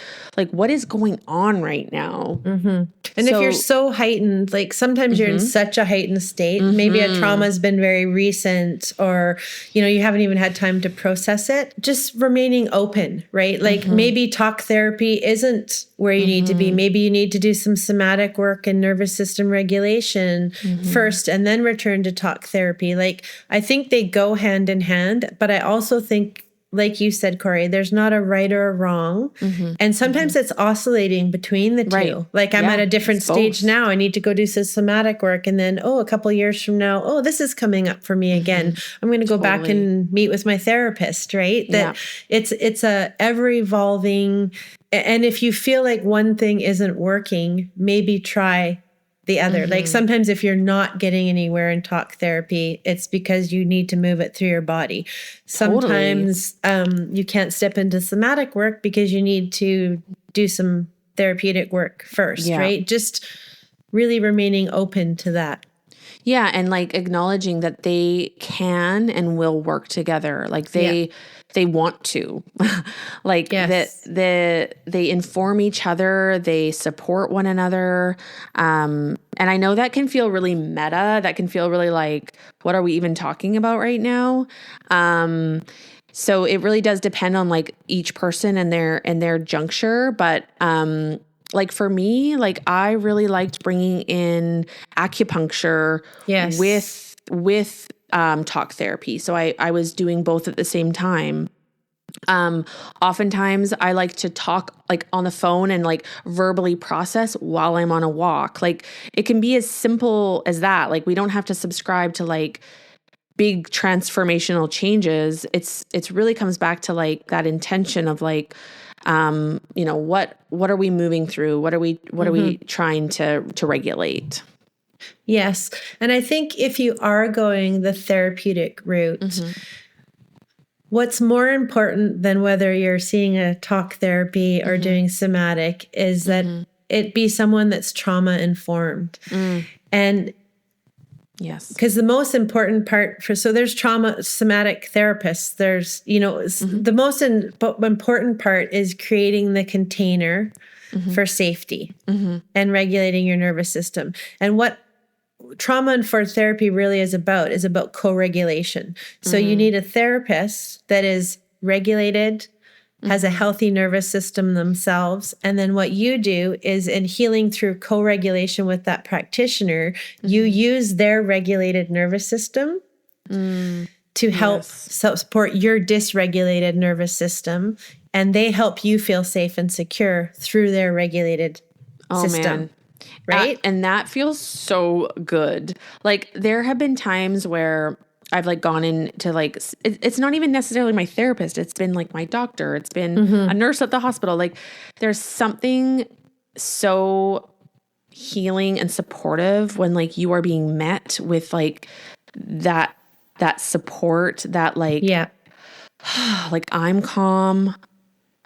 is going on right now? And if you're so heightened, like sometimes you're in such a heightened state, maybe a trauma has been very recent, or, you haven't even had time to process it, just remaining open, right? Like maybe talk therapy isn't where you need to be. Maybe you need to do some somatic work and nervous system regulation first, and then return to talk therapy. Like I think they go hand in hand, but I also think like you said, Corey, there's not a right or a wrong. And sometimes it's oscillating between the two. Right. Like I'm at a different stage both. now. I need to go do some somatic work. And then, a couple of years from now, this is coming up for me again. I'm going to go back and meet with my therapist, right? That it's a ever evolving. And if you feel like one thing isn't working, maybe try the other. Like sometimes if you're not getting anywhere in talk therapy, it's because you need to move it through your body. Sometimes you can't step into somatic work because you need to do some therapeutic work first, right? Just really remaining open to that. Yeah, and like acknowledging that they can and will work together. Like they want to. Like that they inform each other, they support one another. And I know that can feel really meta. That can feel really like, what are we even talking about right now? So it really does depend on like each person and their juncture, but like for me, like I really liked bringing in acupuncture with talk therapy. So I was doing both at the same time. Oftentimes I like to talk like on the phone and like verbally process while I'm on a walk. Like it can be as simple as that. Like we don't have to subscribe to like big transformational changes. It's really comes back to like that intention of like, what are we moving through? What are we trying to regulate? Yes. And I think if you are going the therapeutic route, what's more important than whether you're seeing a talk therapy or doing somatic is that it be someone that's trauma informed. And yes, because the most important part so there's trauma somatic therapists, there's, the most important part is creating the container for safety and regulating your nervous system. And what trauma-informed therapy really is about co-regulation. So you need a therapist that is regulated, has a healthy nervous system themselves. And then what you do is in healing through co-regulation with that practitioner, you use their regulated nervous system to help support your dysregulated nervous system. And they help you feel safe and secure through their regulated system. Man. Right? And that feels so good. Like there have been times where I've like gone into like, it's not even necessarily my therapist. It's been like my doctor. It's been a nurse at the hospital. Like there's something so healing and supportive when like you are being met with like that support, that like, like I'm calm,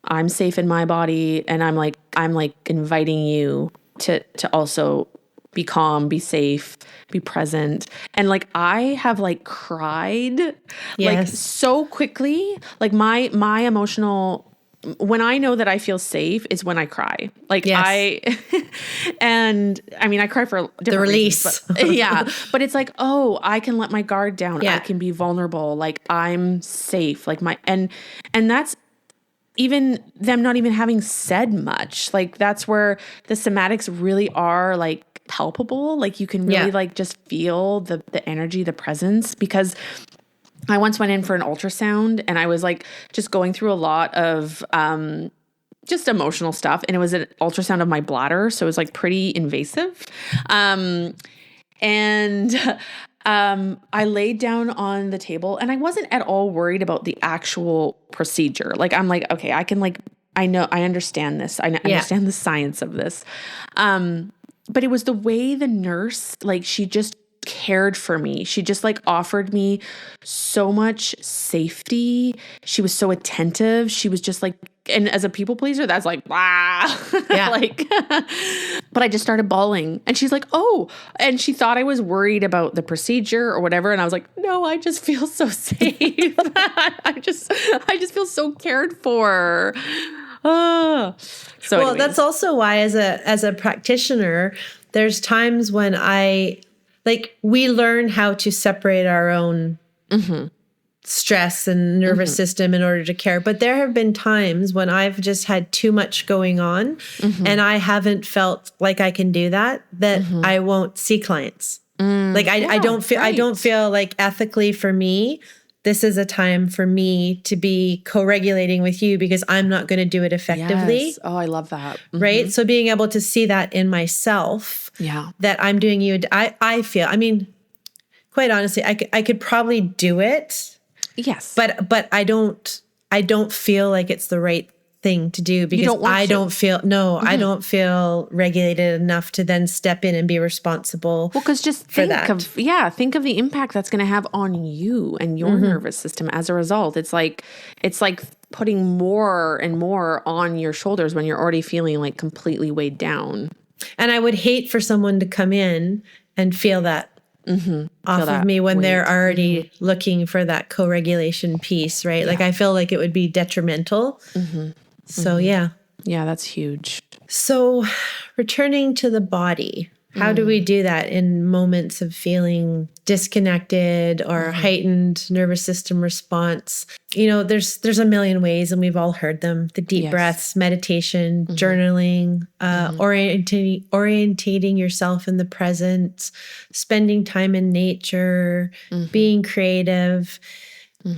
I'm safe in my body. And I'm like inviting you to also be calm, be safe, be present. And like, I have like cried like so quickly, like my emotional, when I know that I feel safe is when I cry. Like and I mean, I cry for different the release, reasons, but it's like, I can let my guard down. I can be vulnerable. Like I'm safe. Like and that's, even them not even having said much, like that's where the somatics really are like palpable. Like you can really like just feel the energy, the presence. Because I once went in for an ultrasound and I was like just going through a lot of just emotional stuff, and it was an ultrasound of my bladder, so it was like pretty invasive. I laid down on the table and I wasn't at all worried about the actual procedure. Like, I'm like, okay, I can like, I understand this. I understand the science of this. But it was the way the nurse, like she just cared for me. She just like offered me so much safety. She was so attentive. She was just like, and as a people pleaser, that's like, wow. Like, but I just started bawling and she's like, and she thought I was worried about the procedure or whatever. And I was like, no, I just feel so safe. I just feel so cared for. So that's also why as a practitioner, there's times when we learn how to separate our own stress and nervous system in order to care. But there have been times when I've just had too much going on and I haven't felt like I can do that I won't see clients. Like I don't feel like ethically for me, this is a time for me to be co-regulating with you because I'm not going to do it effectively. Yes. Oh, I love that. Right. So being able to see that in myself, that I'm doing you, I feel, I mean, quite honestly, I could probably do it. Yes. But I don't feel like it's the right thing to do because I don't feel regulated enough to then step in and be responsible. Well, because just think of the impact that's going to have on you and your nervous system as a result. It's like putting more and more on your shoulders when you're already feeling like completely weighed down. And I would hate for someone to come in and feel that off of me when they're already looking for that co-regulation piece, right? Like I feel like it would be detrimental. So yeah, that's huge. So returning to the body, how do we do that in moments of feeling disconnected or heightened nervous system response? You know, there's a million ways, and we've all heard them: the deep breaths, meditation, journaling, orientating yourself in the present, spending time in nature, being creative.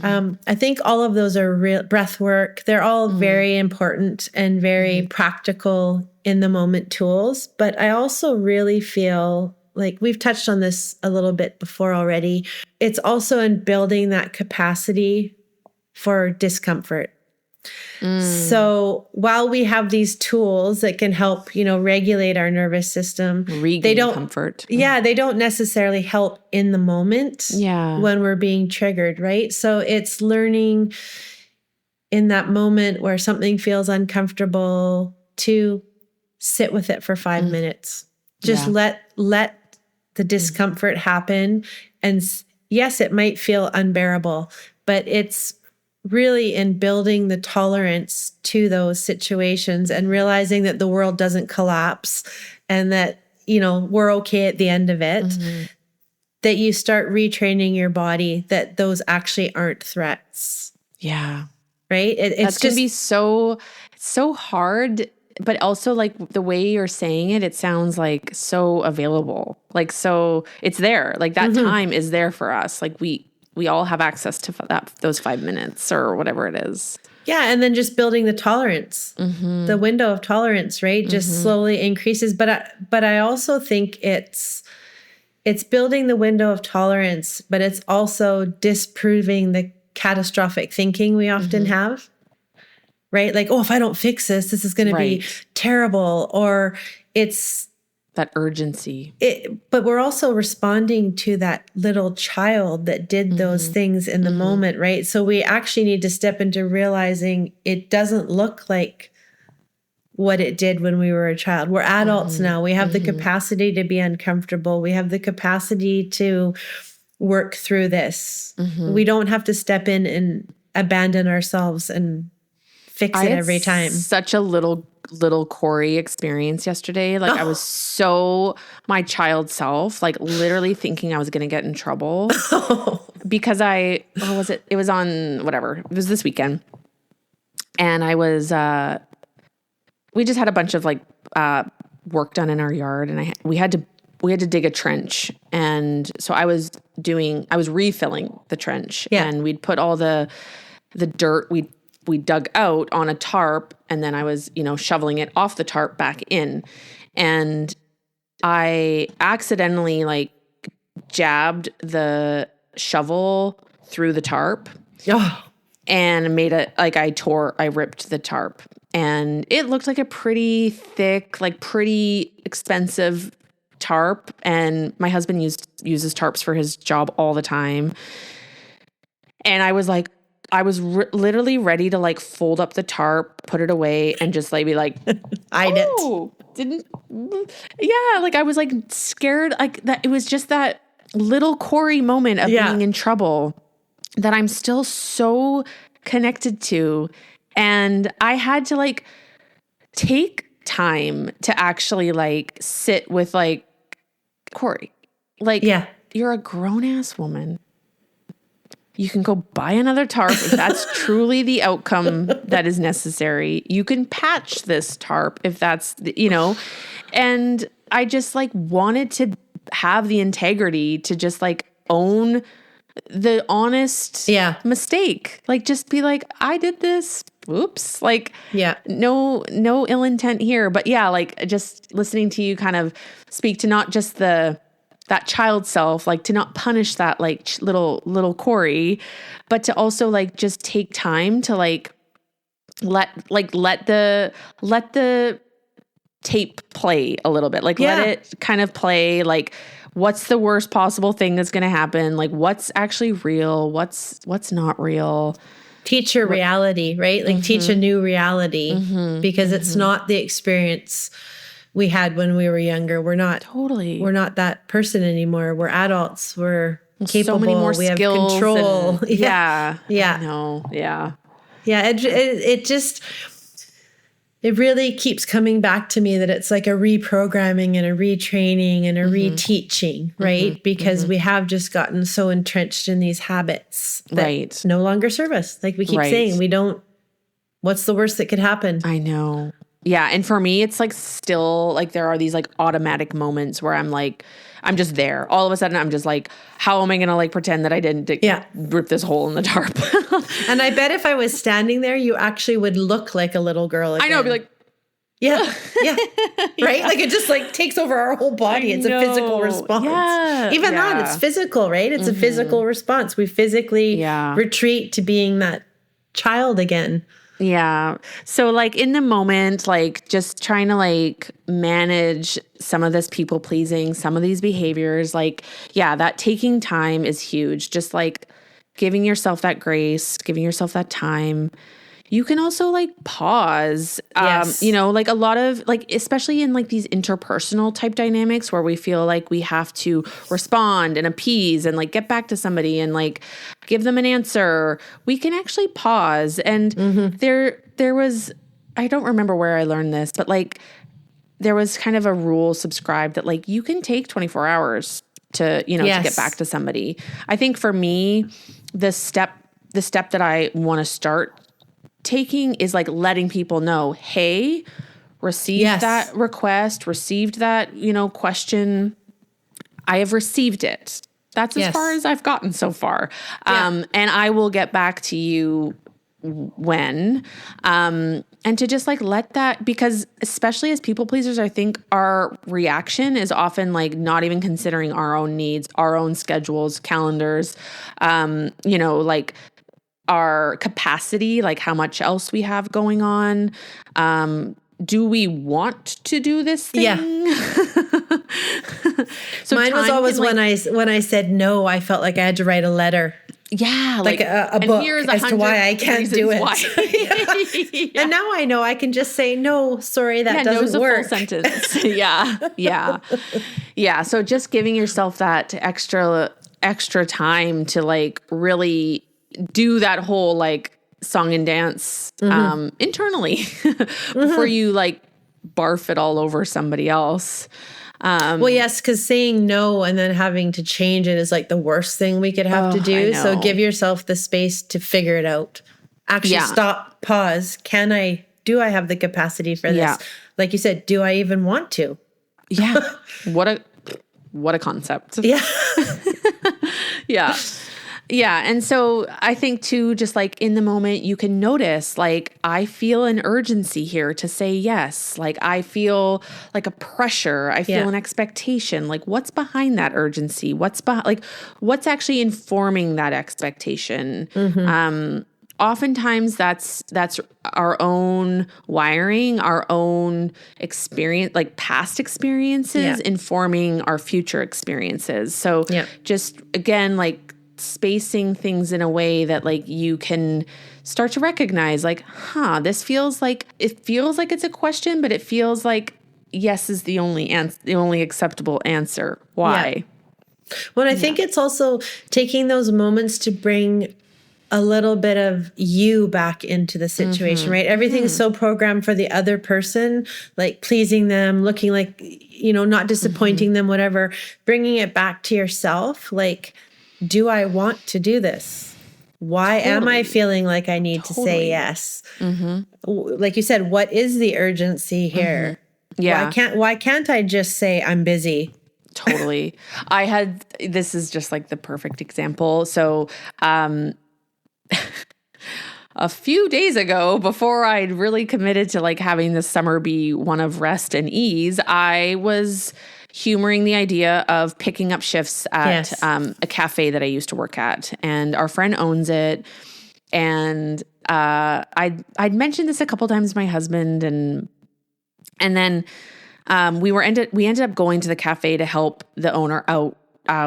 I think all of those are real breath work. They're all very important and very practical in the moment tools. But I also really feel like we've touched on this a little bit before already. It's also in building that capacity for discomfort. So while we have these tools that can help, regulate our nervous system, they don't comfort. They don't necessarily help in the moment when we're being triggered, right? So it's learning in that moment where something feels uncomfortable to sit with it for 5 minutes. Just let the discomfort happen. And yes, it might feel unbearable, but it's really in building the tolerance to those situations and realizing that the world doesn't collapse and that, we're okay at the end of it, that you start retraining your body that those actually aren't threats. Yeah. Right? It's going to be so hard, but also like the way you're saying it, it sounds like so available. Like, so it's there, like that time is there for us. Like we all have access to those 5 minutes or whatever it is. Yeah. And then just building the tolerance, the window of tolerance, right? Just slowly increases. But I also think it's building the window of tolerance, but it's also disproving the catastrophic thinking we often have, right? Like, if I don't fix this is going to be terrible. Or it's that urgency. But we're also responding to that little child that did those things in the moment, right? So we actually need to step into realizing it doesn't look like what it did when we were a child. We're adults now. We have the capacity to be uncomfortable. We have the capacity to work through this. We don't have to step in and abandon ourselves and fix it every time. Such a little Corey experience yesterday. Like I was so my child self, like literally thinking I was going to get in trouble because what was it? It was on whatever. It was this weekend. And I was, we just had a bunch of like, work done in our yard, and we had to dig a trench. And so I was refilling the trench, and we'd put all the dirt we dug out on a tarp, and then I was, shoveling it off the tarp back in. And I accidentally like jabbed the shovel through the tarp and I ripped the tarp, and it looked like a pretty thick, like pretty expensive tarp. And my husband uses tarps for his job all the time. And I was like, literally ready to like fold up the tarp, put it away, and just like be like, like I was like scared, like that. It was just that little Corey moment of being in trouble that I'm still so connected to. And I had to like take time to actually like sit with like, Corey, like, you're a grown ass woman. You can go buy another tarp if that's truly the outcome that is necessary. You can patch this tarp if that's, and I just like wanted to have the integrity to just like own the honest mistake. Like, just be like, I did this. Oops. Like, no ill intent here. But yeah, like just listening to you kind of speak to not just that child self, like to not punish that like little Corey, but to also like just take time to like let the tape play a little bit. Like let it kind of play, like what's the worst possible thing that's going to happen? Like what's actually real? What's not real? Teach your reality, right? Like teach a new reality because it's not the experience we had when we were younger. We're not that person anymore. We're adults. We're capable. So many more we skills. Have control. Yeah. No. Yeah. Yeah. It really keeps coming back to me that it's like a reprogramming and a retraining and a reteaching, right? Because we have just gotten so entrenched in these habits that no longer serve us. Like we keep saying, what's the worst that could happen? I know. Yeah. And for me, it's like still like there are these like automatic moments where I'm just there. All of a sudden, I'm just like, how am I going to like pretend that I didn't rip this hole in the tarp? And I bet if I was standing there, you actually would look like a little girl again. I know. I'd be like, yeah. Right? Like it just like takes over our whole body. It's a physical response. Even that, it's physical, right? It's a physical response. We physically retreat to being that child again. Yeah. So like in the moment, like just trying to like manage some of this people pleasing, some of these behaviors, like, that taking time is huge. Just like giving yourself that grace, giving yourself that time. You can also like pause, like a lot of like, especially in like these interpersonal type dynamics where we feel like we have to respond and appease and like get back to somebody and like give them an answer. We can actually pause. And there was, I don't remember where I learned this, but like there was kind of a rule subscribed that like you can take 24 hours to, to get back to somebody. I think for me, the step that I want to start taking is like letting people know, hey, received that request, received that, question. I have received it. That's as far as I've gotten so far. And I will get back to you when, and to just like let that, because especially as people pleasers, I think our reaction is often like not even considering our own needs, our own schedules, calendars, like our capacity, like how much else we have going on. Do we want to do this thing? Yeah. So mine was always when I said no, I felt like I had to write a letter. Yeah. Like a book as to why I can't do it. And now I know I can just say, no, sorry, that doesn't work. Full sentence. Yeah. So just giving yourself that extra time to like really do that whole like song and dance internally before you like barf it all over somebody else. Well, yes, because saying no and then having to change it is like the worst thing we could have to do. So give yourself the space to figure it out. Actually stop, pause. Do I have the capacity for this? Yeah. Like you said, do I even want to? Yeah. What a concept. Yeah. Yeah. Yeah. And so I think too, just like in the moment, you can notice, like, I feel an urgency here to say yes. Like, I feel like a pressure. I feel an expectation. Like, what's behind that urgency? What's actually informing that expectation? Oftentimes that's our own wiring, our own experience, like past experiences informing our future experiences. So just again, like, spacing things in a way that like you can start to recognize like, this feels like it's a question, but it feels like yes is the only acceptable answer. Why? Yeah. Well, I think it's also taking those moments to bring a little bit of you back into the situation, right? Everything is so programmed for the other person, like pleasing them, looking like, not disappointing them, whatever, bringing it back to yourself. Like, do I want to do this? Why am I feeling like I need to say yes? Like you said, what is the urgency here? Yeah. Why can't I just say I'm busy? Totally. This is just like the perfect example. So, a few days ago, before I'd really committed to like having this summer be one of rest and ease, I was humoring the idea of picking up shifts at a cafe that I used to work at, and our friend owns it. And I'd mentioned this a couple times to my husband, and then we ended up going to the cafe to help the owner out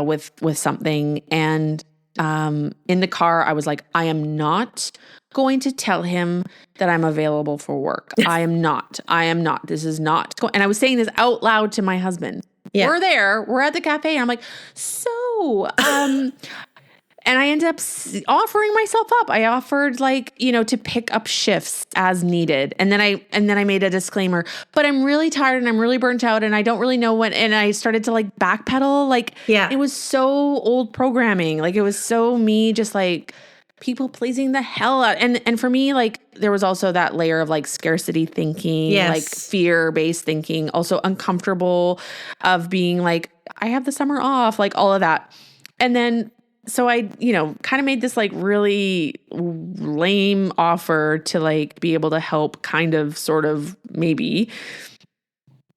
with something. And in the car, I was like, I am not going to tell him that I'm available for work. I am not. This is not. And I was saying this out loud to my husband. Yeah. We're at the cafe, and I'm like, so, and I ended up offering myself up. I offered to pick up shifts as needed. And then I made a disclaimer, but I'm really tired and I'm really burnt out and I don't really know when, and I started to like backpedal. It was so old programming. Like it was so me just like people pleasing the hell out. And for me, like there was also that layer of like scarcity thinking, like fear-based thinking, also uncomfortable of being like, I have the summer off, like all of that. And then so I, kind of made this like really lame offer to like be able to help kind of, sort of, maybe.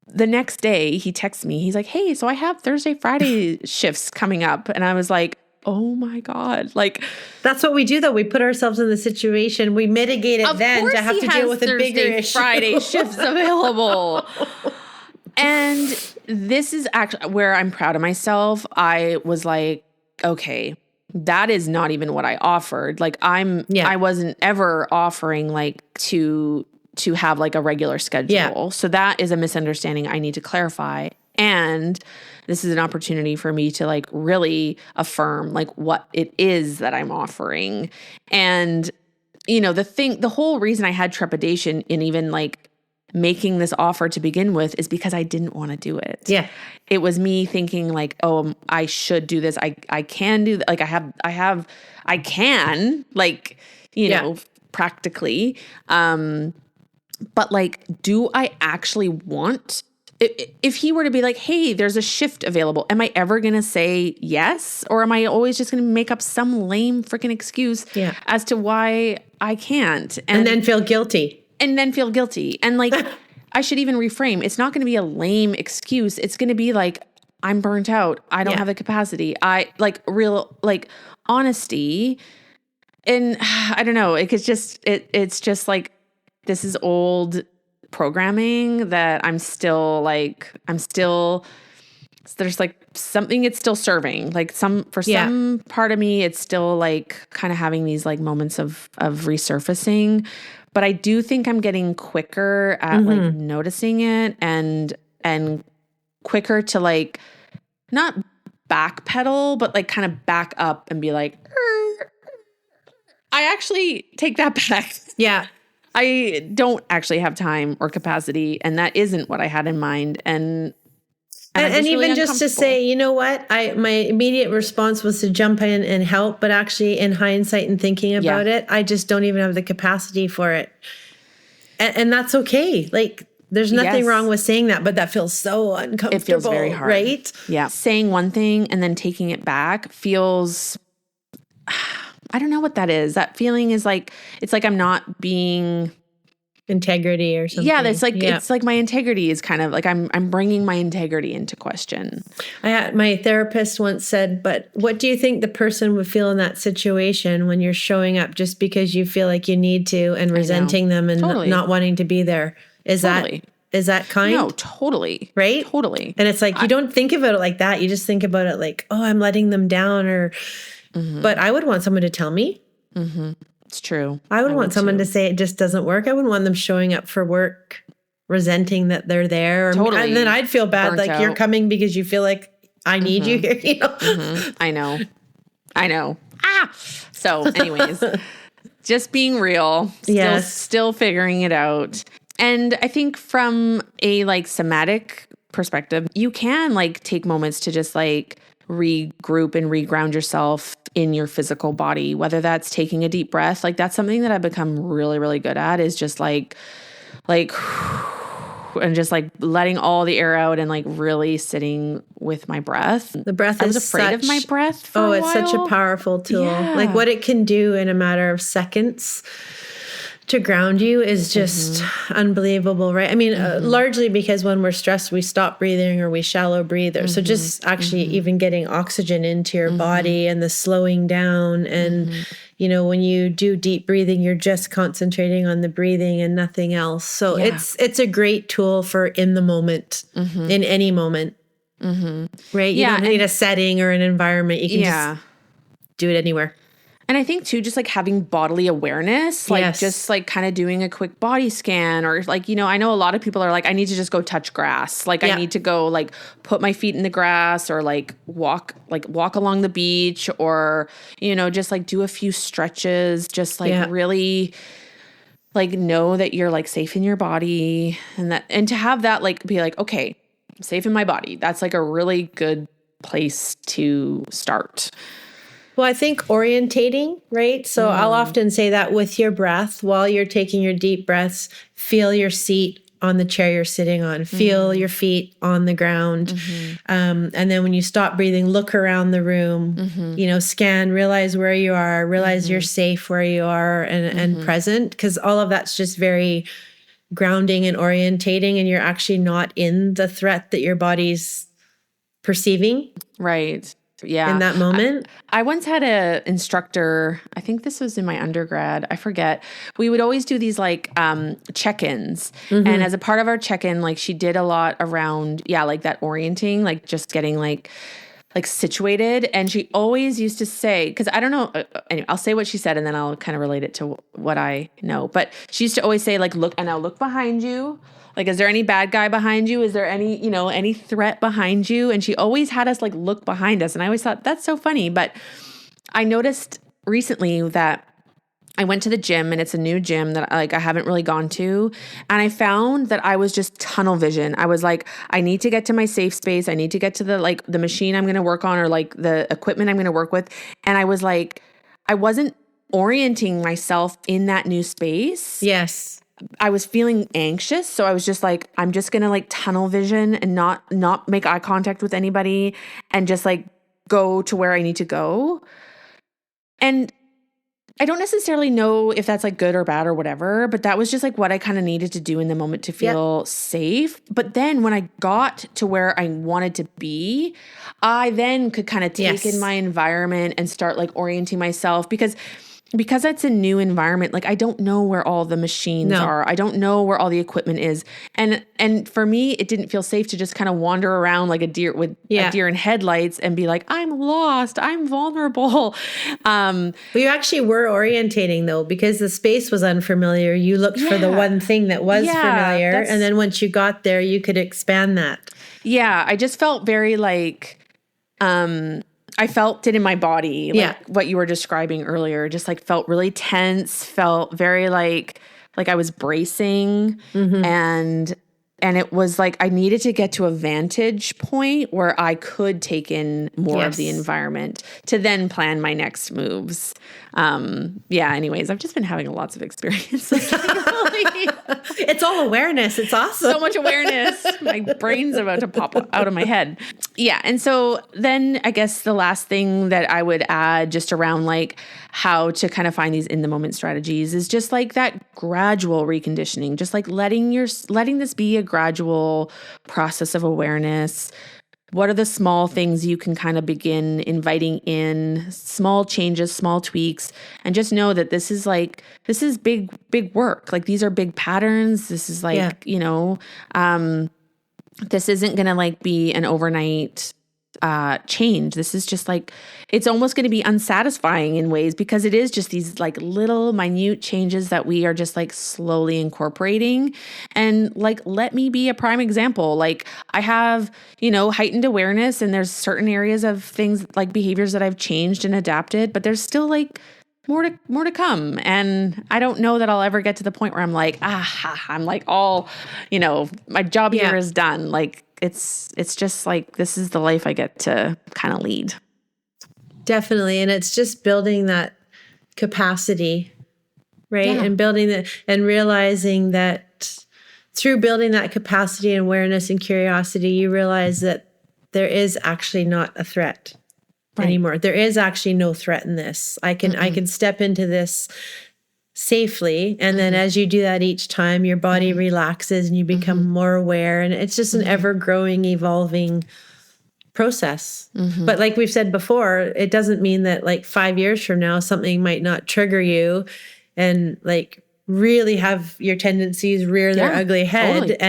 The next day he texts me, he's like, hey, so I have Thursday, Friday shifts coming up. And I was like, oh my God. Like that's what we do though. We put ourselves in the situation. We mitigate it then to have to deal with a bigger issue. Friday shifts available. And this is actually where I'm proud of myself. I was like, okay, that is not even what I offered. Like I wasn't ever offering like to have like a regular schedule. Yeah. So that is a misunderstanding I need to clarify. And this is an opportunity for me to like really affirm like what it is that I'm offering. And, the whole reason I had trepidation in even like making this offer to begin with is because I didn't want to do it. Yeah. It was me thinking like, oh, I should do this. I can do that. Like I can like, practically. But like, do I actually want, if he were to be like, hey, there's a shift available, am I ever going to say yes? Or am I always just going to make up some lame freaking excuse as to why I can't? And then feel guilty. And like, I should even reframe. It's not going to be a lame excuse. It's going to be like, I'm burnt out. I don't have the capacity. I like real, like honesty. And I don't know. It's just like, this is old programming that there's like something it's still serving. Like some part of me, it's still like kind of having these like moments of resurfacing. But I do think I'm getting quicker at like noticing it and quicker to like not backpedal, but like kind of back up and be like, I actually take that back. Yeah. I don't actually have time or capacity, and that isn't what I had in mind. And even really just to say, you know what, my immediate response was to jump in and help, but actually in hindsight and thinking about it, I just don't even have the capacity for it. And that's okay. Like there's nothing wrong with saying that, but that feels so uncomfortable. It feels very hard. Right? Yeah. Saying one thing and then taking it back feels, I don't know what that is. That feeling is like, it's like I'm not being integrity or something. Yeah, it's like my integrity is kind of like I'm bringing my integrity into question. My therapist once said, but what do you think the person would feel in that situation when you're showing up just because you feel like you need to and resenting them and not wanting to be there? Is that kind? No, totally. Right? Totally. And it's like, you don't think about it like that. You just think about it like, oh, I'm letting them down but I would want someone to tell me. Mm-hmm. It's true. I would want someone to say it just doesn't work. I wouldn't want them showing up for work, resenting that they're there. Totally. And then I'd feel bad, like you're coming because you feel like I need you here. I know. So anyways, just being real, still figuring it out. And I think from a like somatic perspective, you can like take moments to just like regroup and reground yourself in your physical body, whether that's taking a deep breath. Like that's something that I've become really, really good at, is just like and just like letting all the air out and like really sitting with my breath. The breath I was afraid of my breath for a while. It's such a powerful tool. Yeah. Like what it can do in a matter of seconds to ground you is just unbelievable, right? I mean, largely because when we're stressed, we stop breathing or we shallow breathe. So just actually even getting oxygen into your body and the slowing down. And, you know, when you do deep breathing, you're just concentrating on the breathing and nothing else. So it's a great tool for in the moment, in any moment, right? You don't need a setting or an environment. You can just do it anywhere. And I think too, just like having bodily awareness, like just like kind of doing a quick body scan or like, you know, I know a lot of people are like, I need to just go touch grass. Like I need to go like put my feet in the grass or like walk along the beach or, you know, just like do a few stretches, just like really like know that you're like safe in your body and to have that like be like, okay, I'm safe in my body. That's like a really good place to start. Well, I think orientating, right? So I'll often say that with your breath, while you're taking your deep breaths, feel your seat on the chair you're sitting on, feel your feet on the ground. And then when you stop breathing, look around the room, you know, scan, realize where you are, realize you're safe where you are and present, because all of that's just very grounding and orientating, and you're actually not in the threat that your body's perceiving. Right. Yeah. In that moment. I once had a instructor, I think this was in my undergrad, I forget. We would always do these like check-ins. And as a part of our check-in, like she did a lot around, like that orienting, like just getting like situated. And she always used to say, because I don't know, anyway, I'll say what she said and then I'll kind of relate it to what I know. But she used to always say like, look behind you. Like, is there any bad guy behind you? Is there any, you know, any threat behind you? And she always had us like look behind us. And I always thought that's so funny. But I noticed recently that I went to the gym and it's a new gym that I haven't really gone to. And I found that I was just tunnel vision. I was like, I need to get to my safe space. I need to get to the machine I'm going to work on or like the equipment I'm going to work with. And I was like, I wasn't orienting myself in that new space. Yes. I was feeling anxious. So I was just like, I'm just going to like tunnel vision and not make eye contact with anybody and just like go to where I need to go. And I don't necessarily know if that's like good or bad or whatever, but that was just like what I kind of needed to do in the moment to feel safe. But then when I got to where I wanted to be, I then could kind of take in my environment and start like orienting myself because that's a new environment. Like I don't know where all the machines are. I don't know where all the equipment is. And for me, it didn't feel safe to just kind of wander around like a deer with a deer in headlights and be like, I'm lost. I'm vulnerable. Well, you actually were orientating though, because the space was unfamiliar. You looked for the one thing that was familiar. And then once you got there, you could expand that. Yeah. I just felt very like, I felt it in my body, like what you were describing earlier, just like felt really tense, felt very like I was bracing and it was like I needed to get to a vantage point where I could take in more of the environment to then plan my next moves. Anyways, I've just been having lots of experiences. It's all awareness. It's awesome. So much awareness. My brain's about to pop out of my head. Yeah. And so then I guess the last thing that I would add just around like how to kind of find these in the moment strategies is just like that gradual reconditioning, just like letting this be a gradual process of awareness. What are the small things you can kind of begin inviting in, small changes, small tweaks, and just know that this is big, big work. Like these are big patterns. This is like, this isn't going to like be an overnight change. This is just like, it's almost going to be unsatisfying in ways because it is just these like little minute changes that we are just like slowly incorporating. And like, let me be a prime example. Like I have, heightened awareness and there's certain areas of things like behaviors that I've changed and adapted, but there's still like more to come. And I don't know that I'll ever get to the point where I'm like, I'm like all, my job here is done. Like, it's just like, this is the life I get to kind of lead. Definitely. And it's just building that capacity, right? Yeah. And building that and realizing that through building that capacity and awareness and curiosity, you realize that there is actually not a threat anymore. There is actually no threat in this. I can step into this safely. And then as you do that each time, your body relaxes and you become more aware. And it's just an ever growing, evolving process. But like we've said before, it doesn't mean that like 5 years from now, something might not trigger you and like really have your tendencies rear their ugly head.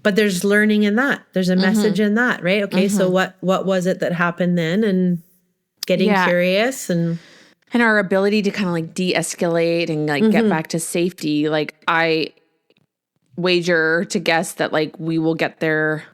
But there's learning in that. There's a message in that, right? Okay, so what was it that happened then? And getting curious and our ability to kind of like de-escalate and like get back to safety. Like I wager to guess that like we will get there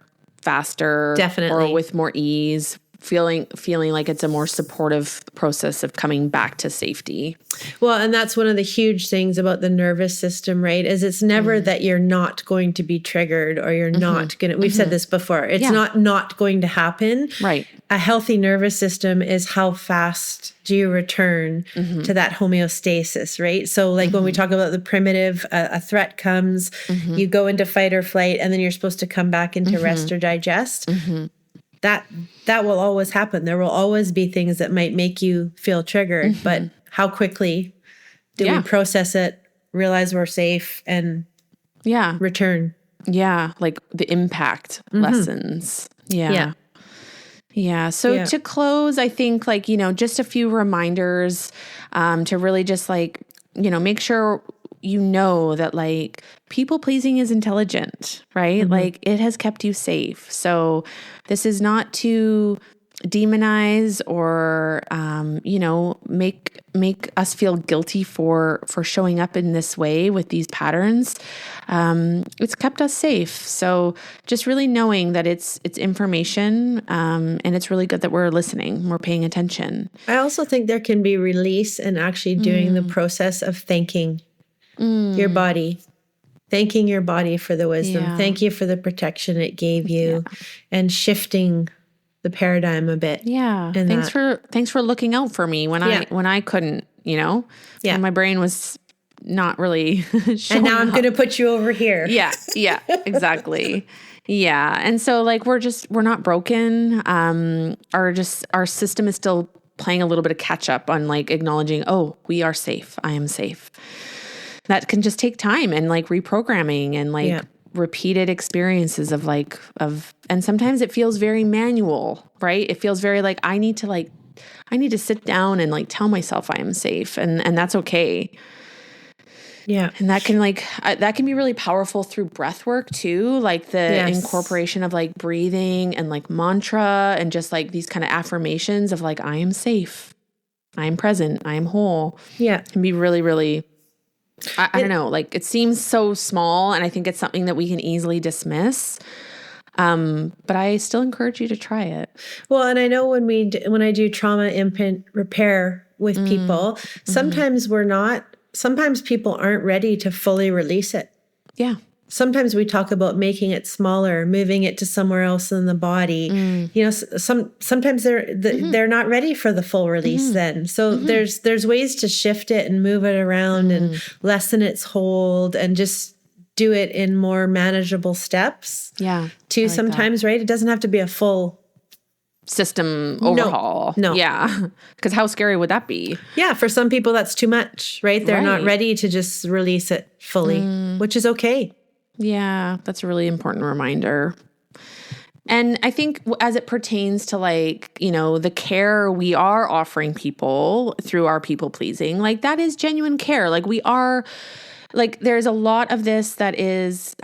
faster, definitely, or with more ease, feeling like it's a more supportive process of coming back to safety. Well, and that's one of the huge things about the nervous system, right? Is it's never that you're not going to be triggered or you're not going to, we've said this before, it's not going to happen. Right. A healthy nervous system is how fast do you return to that homeostasis, right? So like when we talk about the primitive, a threat comes, you go into fight or flight, and then you're supposed to come back into rest or digest. That will always happen. There will always be things that might make you feel triggered, but how quickly do we process it, realize we're safe, and return? Yeah, like the impact lessons. Yeah. So to close, I think like, just a few reminders to really just like, make sure that like people pleasing is intelligent, right? Like it has kept you safe. So this is not to demonize or, make us feel guilty for showing up in this way with these patterns. It's kept us safe. So just really knowing that it's information, and it's really good that we're listening, we're paying attention. I also think there can be release in actually doing the process of thanking your body. Thanking your body for the wisdom. Thank you for the protection it gave you, and shifting the paradigm a bit. Yeah. Thanks for looking out for me when I couldn't, when my brain was not really showing and now I'm up. going to put you over here. Yeah, exactly. Yeah. And so like we're not broken. Our system is still playing a little bit of catch up on like acknowledging, oh, we are safe. I am safe. That can just take time and like reprogramming and like repeated experiences and sometimes it feels very manual, right? It feels very like I need to sit down and like tell myself I am safe, and that's okay. Yeah. And that can be really powerful through breath work too, like the incorporation of like breathing and like mantra and just like these kind of affirmations of like I am safe, I am present, I am whole. Yeah. Can be really, really I don't know, like it seems so small, and I think it's something that we can easily dismiss. But I still encourage you to try it. Well, and I know when I do trauma imprint repair with people, sometimes sometimes people aren't ready to fully release it. Yeah. Sometimes we talk about making it smaller, moving it to somewhere else in the body. Sometimes they're not ready for the full release then. So there's ways to shift it and move it around and lessen its hold and just do it in more manageable steps. Yeah. Too sometimes, right? It doesn't have to be a full system overhaul. No. Yeah. Because how scary would that be? Yeah. For some people, that's too much, right? They're not ready to just release it fully, which is okay. Yeah, that's a really important reminder. And I think as it pertains to like, the care we are offering people through our people pleasing, like that is genuine care. Like we are, like there's a lot of this that is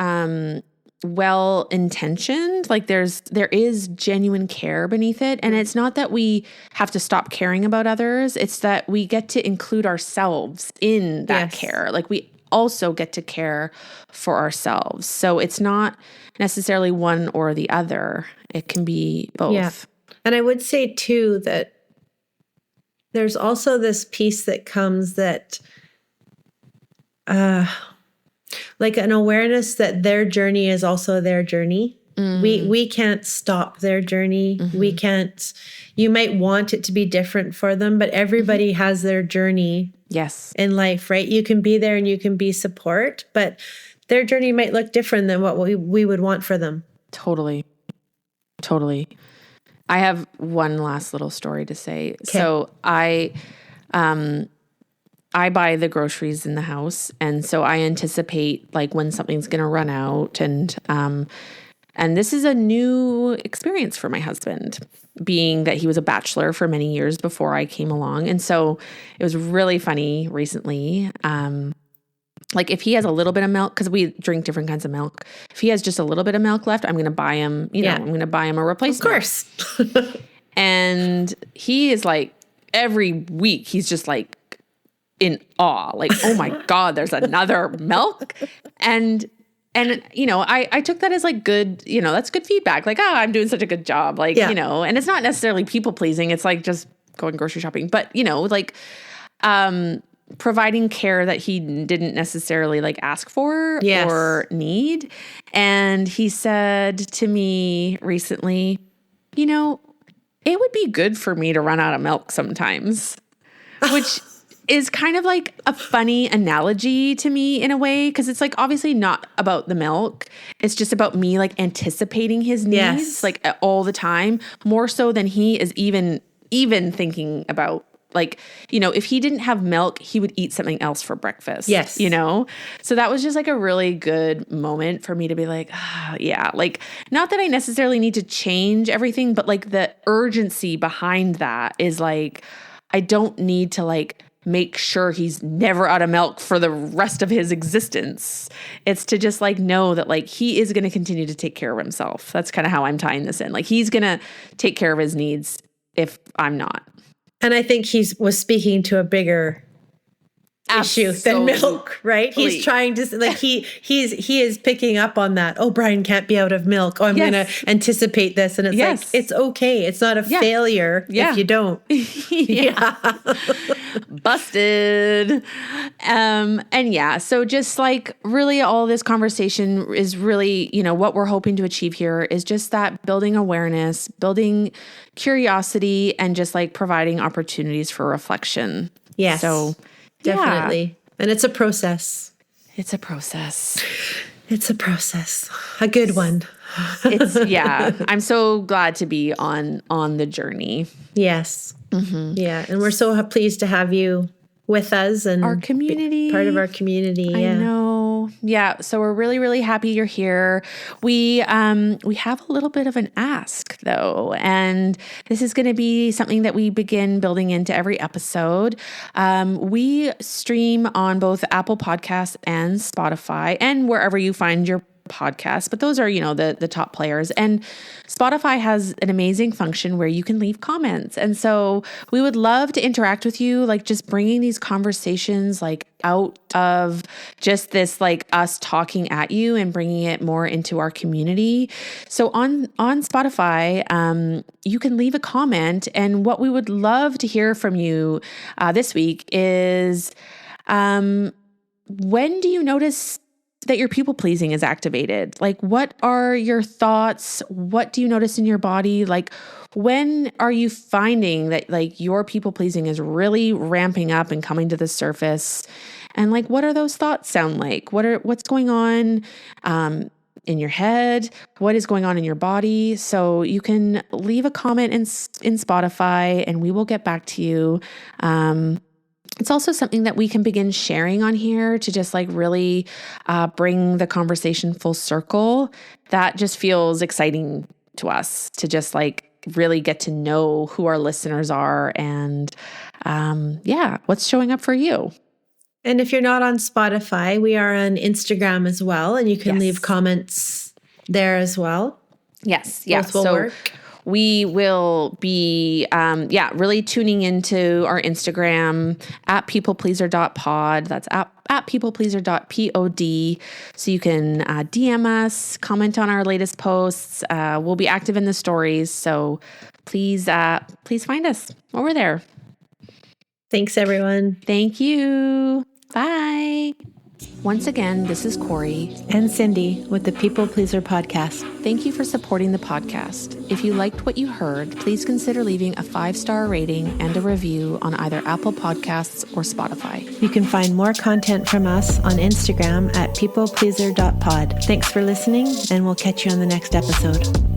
well-intentioned. Like there is genuine care beneath it. And it's not that we have to stop caring about others. It's that we get to include ourselves in that care. Like we also get to care for ourselves. So it's not necessarily one or the other. It can be both. Yeah. And I would say too that there's also this piece that comes that like an awareness that their journey is also their journey. We can't stop their journey. We can't, you might want it to be different for them, but everybody has their journey in life, right? You can be there and you can be support, but their journey might look different than what we would want for them. Totally. I have one last little story to say. Okay. So I buy the groceries in the house, and so I anticipate like when something's going to run out, and this is a new experience for my husband, being that he was a bachelor for many years before I came along. And so it was really funny recently. Like if he has a little bit of milk, because we drink different kinds of milk, if he has just a little bit of milk left, I'm going to buy him, I'm going to buy him a replacement. Of course. And he is like, every week, he's just like in awe, like, oh my God, there's another milk. And I took that as like good, that's good feedback. Like, I'm doing such a good job. Like, and it's not necessarily people pleasing. It's like just going grocery shopping, but providing care that he didn't necessarily like ask for or need. And he said to me recently, it would be good for me to run out of milk sometimes, which is kind of like a funny analogy to me in a way, because it's like obviously not about the milk. It's just about me like anticipating his needs like all the time, more so than he is even thinking about. Like, if he didn't have milk, he would eat something else for breakfast. Yes. So that was just like a really good moment for me to be like, like, not that I necessarily need to change everything, but like the urgency behind that is like, I don't need to like make sure he's never out of milk for the rest of his existence. It's to just like know that like he is going to continue to take care of himself. That's kind of how I'm tying this in. Like he's going to take care of his needs if I'm not. And I think he was speaking to a bigger issue than milk, right? He's trying to like he is picking up on that. Oh, Brian can't be out of milk. Oh, I'm going to anticipate this, and it's like it's okay. It's not a failure if you don't. Busted. So just like really all this conversation is really, what we're hoping to achieve here is just that building awareness, building curiosity, and just like providing opportunities for reflection. Yes. So definitely. And it's a process. It's a process. A good one. I'm so glad to be on the journey. Yes. Mm-hmm. Yeah. And we're so pleased to have you with us and our community, part of our community. I know. Yeah. So we're really, really happy you're here. We have a little bit of an ask though, and this is going to be something that we begin building into every episode. We stream on both Apple Podcasts and Spotify and wherever you find your podcasts, but those are, the top players. And Spotify has an amazing function where you can leave comments. And so we would love to interact with you, like just bringing these conversations like out of just this, like us talking at you and bringing it more into our community. So on Spotify, you can leave a comment. And what we would love to hear from you this week is, when do you notice that your people pleasing is activated? Like, what are your thoughts? What do you notice in your body? Like, when are you finding that like your people pleasing is really ramping up and coming to the surface? And like, what are those thoughts sound like? What's going on in your head? What is going on in your body? So you can leave a comment in Spotify and we will get back to you. It's also something that we can begin sharing on here to just like really bring the conversation full circle. That just feels exciting to us to just like really get to know who our listeners are and what's showing up for you. And if you're not on Spotify, we are on Instagram as well, and you can leave comments there as well. Yes. Both will work. We will be, really tuning into our Instagram at peoplepleaser.pod. That's at peoplepleaser.pod. So you can DM us, comment on our latest posts. We'll be active in the stories. So please find us over there. Thanks, everyone. Thank you. Bye. Once again, this is Corey and Cindy with the People Pleaser Podcast. Thank you for supporting the podcast. If you liked what you heard, please consider leaving a 5-star rating and a review on either Apple Podcasts or Spotify. You can find more content from us on Instagram at peoplepleaser.pod. Thanks for listening, and we'll catch you on the next episode.